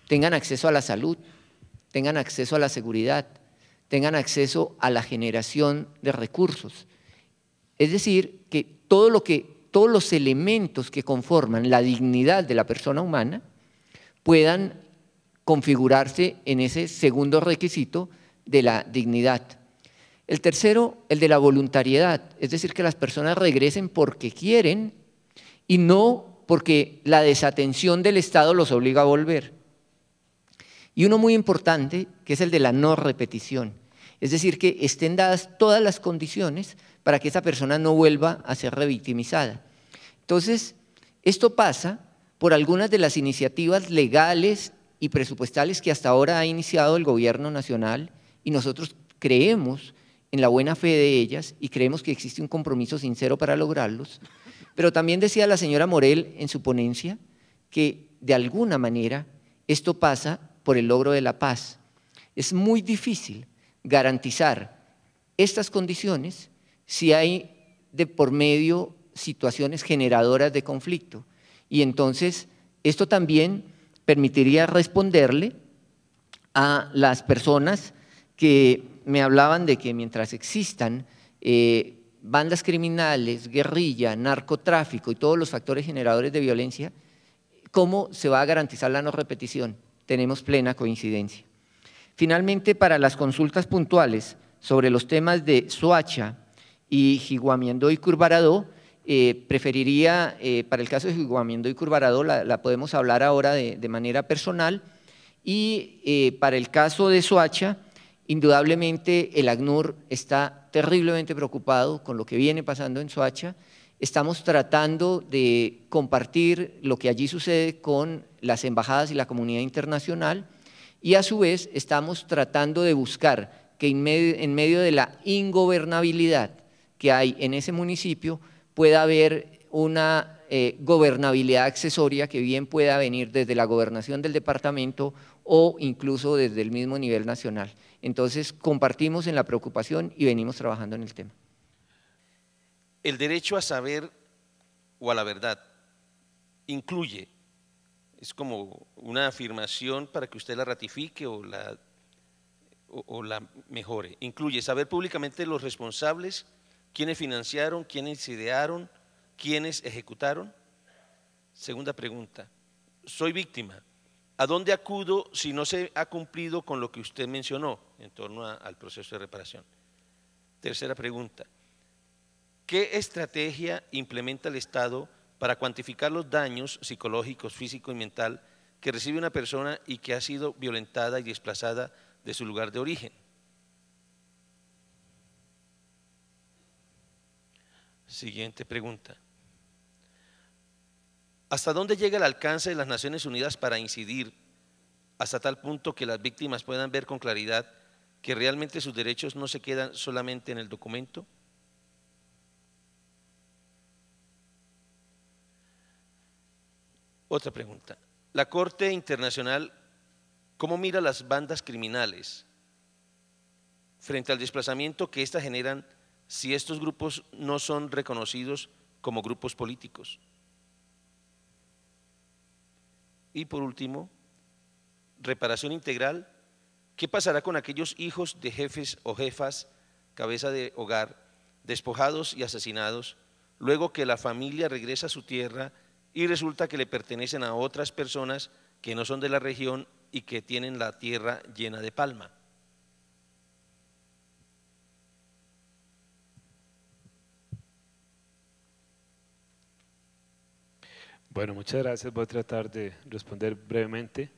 tengan acceso a la salud, tengan acceso a la seguridad, tengan acceso a la generación de recursos. Es decir, que todos los elementos que conforman la dignidad de la persona humana puedan configurarse en ese segundo requisito de la dignidad. El tercero, el de la voluntariedad, es decir, que las personas regresen porque quieren y no porque la desatención del Estado los obliga a volver. Y uno muy importante, que es el de la no repetición, es decir, que estén dadas todas las condiciones para que esa persona no vuelva a ser revictimizada. Entonces, esto pasa por algunas de las iniciativas legales y presupuestales que hasta ahora ha iniciado el Gobierno Nacional, y nosotros creemos en la buena fe de ellas y creemos que existe un compromiso sincero para lograrlos. Pero también decía la señora Morel en su ponencia que de alguna manera esto pasa por el logro de la paz. Es muy difícil garantizar estas condiciones si hay de por medio situaciones generadoras de conflicto. Y entonces esto también permitiría responderle a las personas que me hablaban de que mientras existan bandas criminales, guerrilla, narcotráfico y todos los factores generadores de violencia, ¿cómo se va a garantizar la no repetición? Tenemos plena coincidencia. Finalmente, para las consultas puntuales sobre los temas de Soacha y Jiguamiendó y Curvarado, preferiría, para el caso de Jiguamiendó y Curvarado, la podemos hablar ahora de manera personal, y para el caso de Soacha, indudablemente el ACNUR está terriblemente preocupado con lo que viene pasando en Soacha. Estamos tratando de compartir lo que allí sucede con las embajadas y la comunidad internacional, y a su vez estamos tratando de buscar que en medio de la ingobernabilidad que hay en ese municipio pueda haber una gobernabilidad accesoria que bien pueda venir desde la gobernación del departamento o incluso desde el mismo nivel nacional. Entonces, compartimos en la preocupación y venimos trabajando en el tema. El derecho a saber o a la verdad incluye, es como una afirmación para que usted la ratifique o la mejore, incluye saber públicamente los responsables, quiénes financiaron, quiénes idearon, quiénes ejecutaron. Segunda pregunta, soy víctima, ¿a dónde acudo si no se ha cumplido con lo que usted mencionó en torno al proceso de reparación? Tercera pregunta, ¿qué estrategia implementa el Estado para cuantificar los daños psicológicos, físico y mental que recibe una persona y que ha sido violentada y desplazada de su lugar de origen? Siguiente pregunta. ¿Hasta dónde llega el alcance de las Naciones Unidas para incidir hasta tal punto que las víctimas puedan ver con claridad que realmente sus derechos no se quedan solamente en el documento? Otra pregunta. La Corte Internacional, ¿cómo mira las bandas criminales frente al desplazamiento que éstas generan si estos grupos no son reconocidos como grupos políticos? Y por último, reparación integral. ¿Qué pasará con aquellos hijos de jefes o jefas, cabeza de hogar, despojados y asesinados, luego que la familia regresa a su tierra y resulta que le pertenecen a otras personas que no son de la región y que tienen la tierra llena de palma? Bueno, muchas gracias. Voy a tratar de responder brevemente.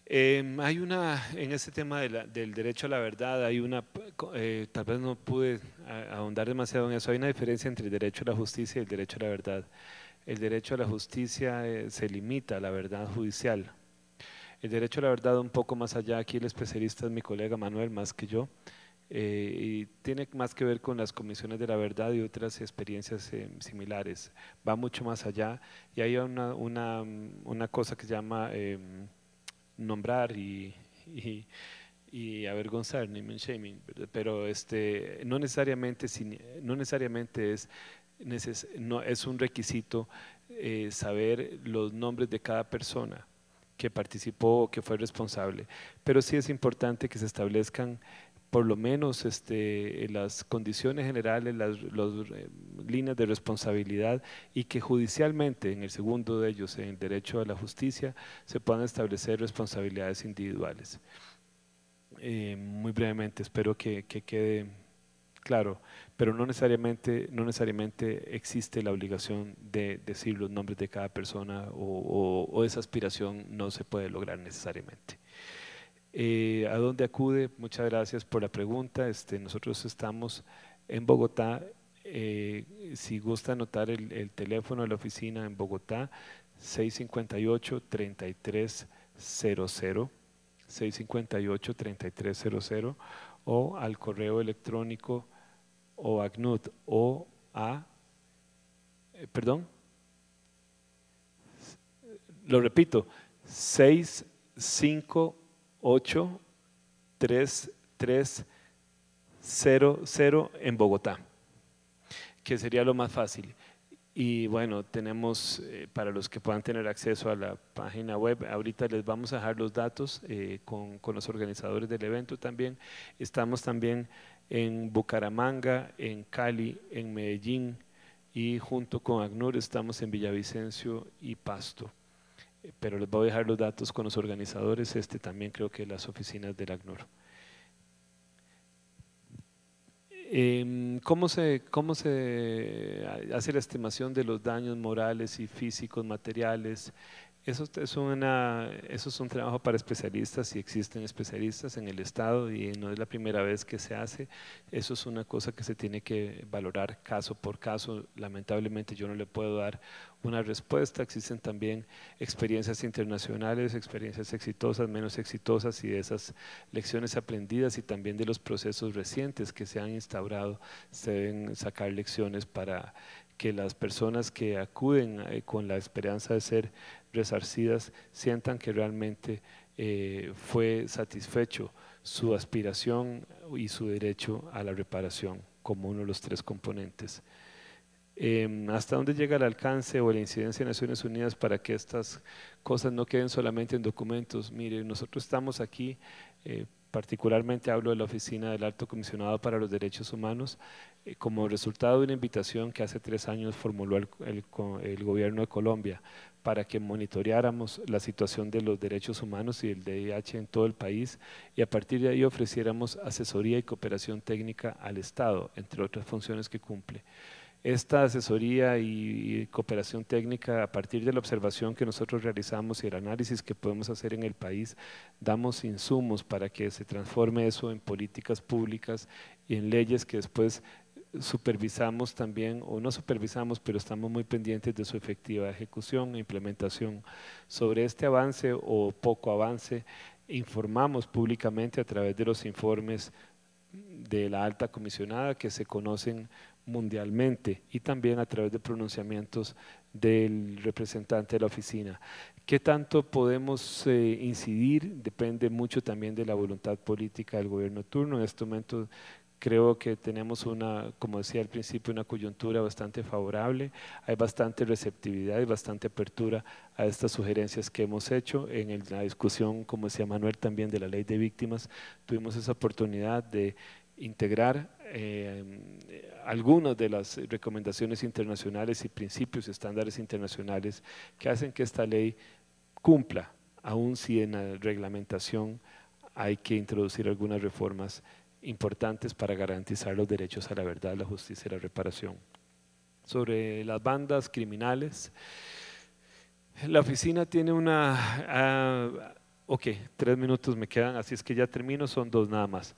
Hay una, en este tema del derecho a la verdad, hay una, tal vez no pude ahondar demasiado en eso, hay una diferencia entre el derecho a la justicia y el derecho a la verdad. El derecho a la justicia se limita a la verdad judicial. El derecho a la verdad un poco más allá, aquí el especialista es mi colega Manuel, más que yo, y tiene más que ver con las comisiones de la verdad y otras experiencias similares. Va mucho más allá y hay una cosa que se llama nombrar y avergonzar, name and shaming, pero no necesariamente es un requisito saber los nombres de cada persona que participó o que fue responsable, pero sí es importante que se establezcan por lo menos las condiciones generales, las líneas de responsabilidad, y que judicialmente, en el segundo de ellos, en el derecho a la justicia, se puedan establecer responsabilidades individuales. Muy brevemente, espero que quede claro, pero no necesariamente existe la obligación de decir los nombres de cada persona o esa aspiración no se puede lograr necesariamente. ¿A dónde acude? Muchas gracias por la pregunta. Nosotros estamos en Bogotá. Si gusta anotar el teléfono de la oficina en Bogotá, 658-3300, 658-3300, o al correo electrónico o ACNUD o a, perdón, lo repito, 658-3300 en Bogotá, que sería lo más fácil. Y bueno, tenemos, para los que puedan tener acceso a la página web, ahorita les vamos a dejar los datos con los organizadores del evento también. Estamos también en Bucaramanga, en Cali, en Medellín y junto con ACNUR estamos en Villavicencio y Pasto. Pero les voy a dejar los datos con los organizadores, también creo que las oficinas del ACNUR. ¿Cómo se hace la estimación de los daños morales y físicos, materiales? Eso es un trabajo para especialistas y existen especialistas en el Estado y no es la primera vez que se hace. Eso es una cosa que se tiene que valorar caso por caso. Lamentablemente yo no le puedo dar una respuesta. Existen también experiencias internacionales, experiencias exitosas, menos exitosas y de esas lecciones aprendidas y también de los procesos recientes que se han instaurado se deben sacar lecciones para que las personas que acuden con la esperanza de ser resarcidas sientan que realmente fue satisfecho su aspiración y su derecho a la reparación como uno de los 3 componentes. ¿Hasta dónde llega el alcance o la incidencia de Naciones Unidas para que estas cosas no queden solamente en documentos? Mire, nosotros estamos aquí, particularmente hablo de la Oficina del Alto Comisionado para los Derechos Humanos, como resultado de una invitación que hace 3 años formuló el gobierno de Colombia para que monitoreáramos la situación de los derechos humanos y el VIH en todo el país y a partir de ahí ofreciéramos asesoría y cooperación técnica al Estado, entre otras funciones que cumple. Esta asesoría y cooperación técnica, a partir de la observación que nosotros realizamos y el análisis que podemos hacer en el país, damos insumos para que se transforme eso en políticas públicas y en leyes que después supervisamos también, o no supervisamos, pero estamos muy pendientes de su efectiva ejecución e implementación. Sobre este avance o poco avance, informamos públicamente a través de los informes de la alta comisionada que se conocen mundialmente y también a través de pronunciamientos del representante de la oficina. ¿Qué tanto podemos incidir? Depende mucho también de la voluntad política del gobierno de turno. En este momento creo que tenemos como decía al principio, una coyuntura bastante favorable, hay bastante receptividad y bastante apertura a estas sugerencias que hemos hecho. En la discusión, como decía Manuel, también de la ley de víctimas, tuvimos esa oportunidad de integrar algunas de las recomendaciones internacionales y principios y estándares internacionales que hacen que esta ley cumpla, aun si en la reglamentación hay que introducir algunas reformas importantes para garantizar los derechos a la verdad, la justicia y la reparación. Sobre las bandas criminales, la oficina tiene ok, 3 minutos me quedan, así es que ya termino, son 2 nada más.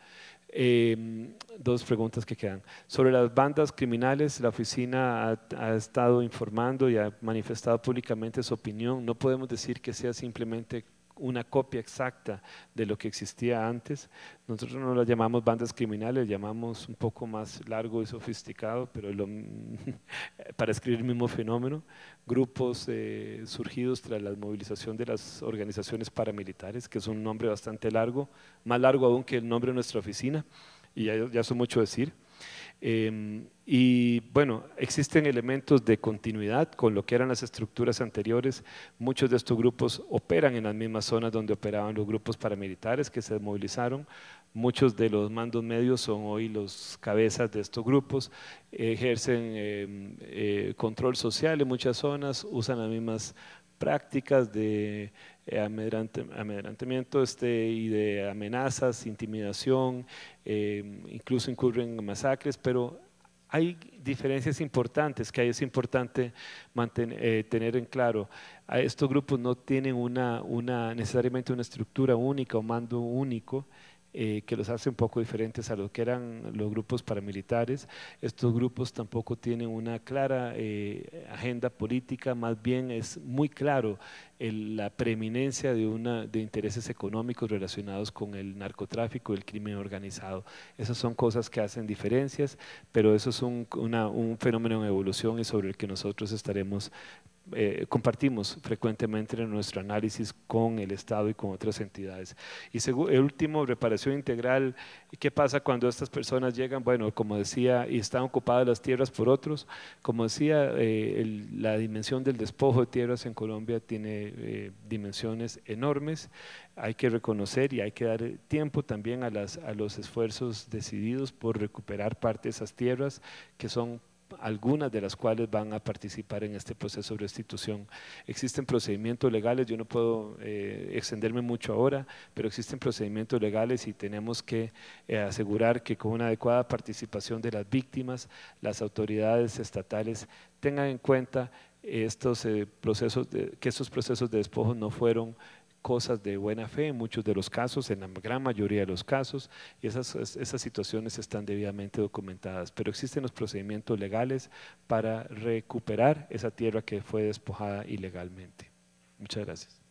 2 preguntas que quedan. Sobre las bandas criminales, la oficina ha estado informando y ha manifestado públicamente su opinión. No podemos decir que sea simplemente una copia exacta de lo que existía antes. Nosotros no las llamamos bandas criminales, llamamos un poco más largo y sofisticado, pero para escribir el mismo fenómeno, grupos surgidos tras la movilización de las organizaciones paramilitares, que es un nombre bastante largo, más largo aún que el nombre de nuestra oficina, y ya son mucho decir. Y bueno, existen elementos de continuidad con lo que eran las estructuras anteriores. Muchos de estos grupos operan en las mismas zonas donde operaban los grupos paramilitares que se movilizaron. Muchos de los mandos medios son hoy los cabezas de estos grupos, ejercen control social en muchas zonas, usan las mismas prácticas de amedrentamiento y de amenazas, intimidación, incluso incurren en masacres, pero hay diferencias importantes que es importante tener en claro. Estos grupos no tienen necesariamente una estructura única o mando único, que los hace un poco diferentes a lo que eran los grupos paramilitares. Estos grupos tampoco tienen una clara agenda política, más bien es muy claro la preeminencia de intereses económicos relacionados con el narcotráfico y el crimen organizado. Esas son cosas que hacen diferencias, pero eso es un fenómeno en evolución y sobre el que nosotros estaremos compartimos frecuentemente en nuestro análisis con el Estado y con otras entidades. Y el último, reparación integral. ¿Qué pasa cuando estas personas llegan? Bueno, como decía, y están ocupadas las tierras por otros. Como decía, la dimensión del despojo de tierras en Colombia tiene dimensiones enormes. Hay que reconocer y hay que dar tiempo también a los esfuerzos decididos por recuperar parte de esas tierras, que son algunas de las cuales van a participar en este proceso de restitución. Existen procedimientos legales, yo no puedo extenderme mucho ahora, pero existen procedimientos legales y tenemos que asegurar que con una adecuada participación de las víctimas, las autoridades estatales tengan en cuenta que estos procesos de despojo no fueron cosas de buena fe en muchos de los casos, en la gran mayoría de los casos, y esas situaciones están debidamente documentadas, pero existen los procedimientos legales para recuperar esa tierra que fue despojada ilegalmente. Muchas gracias.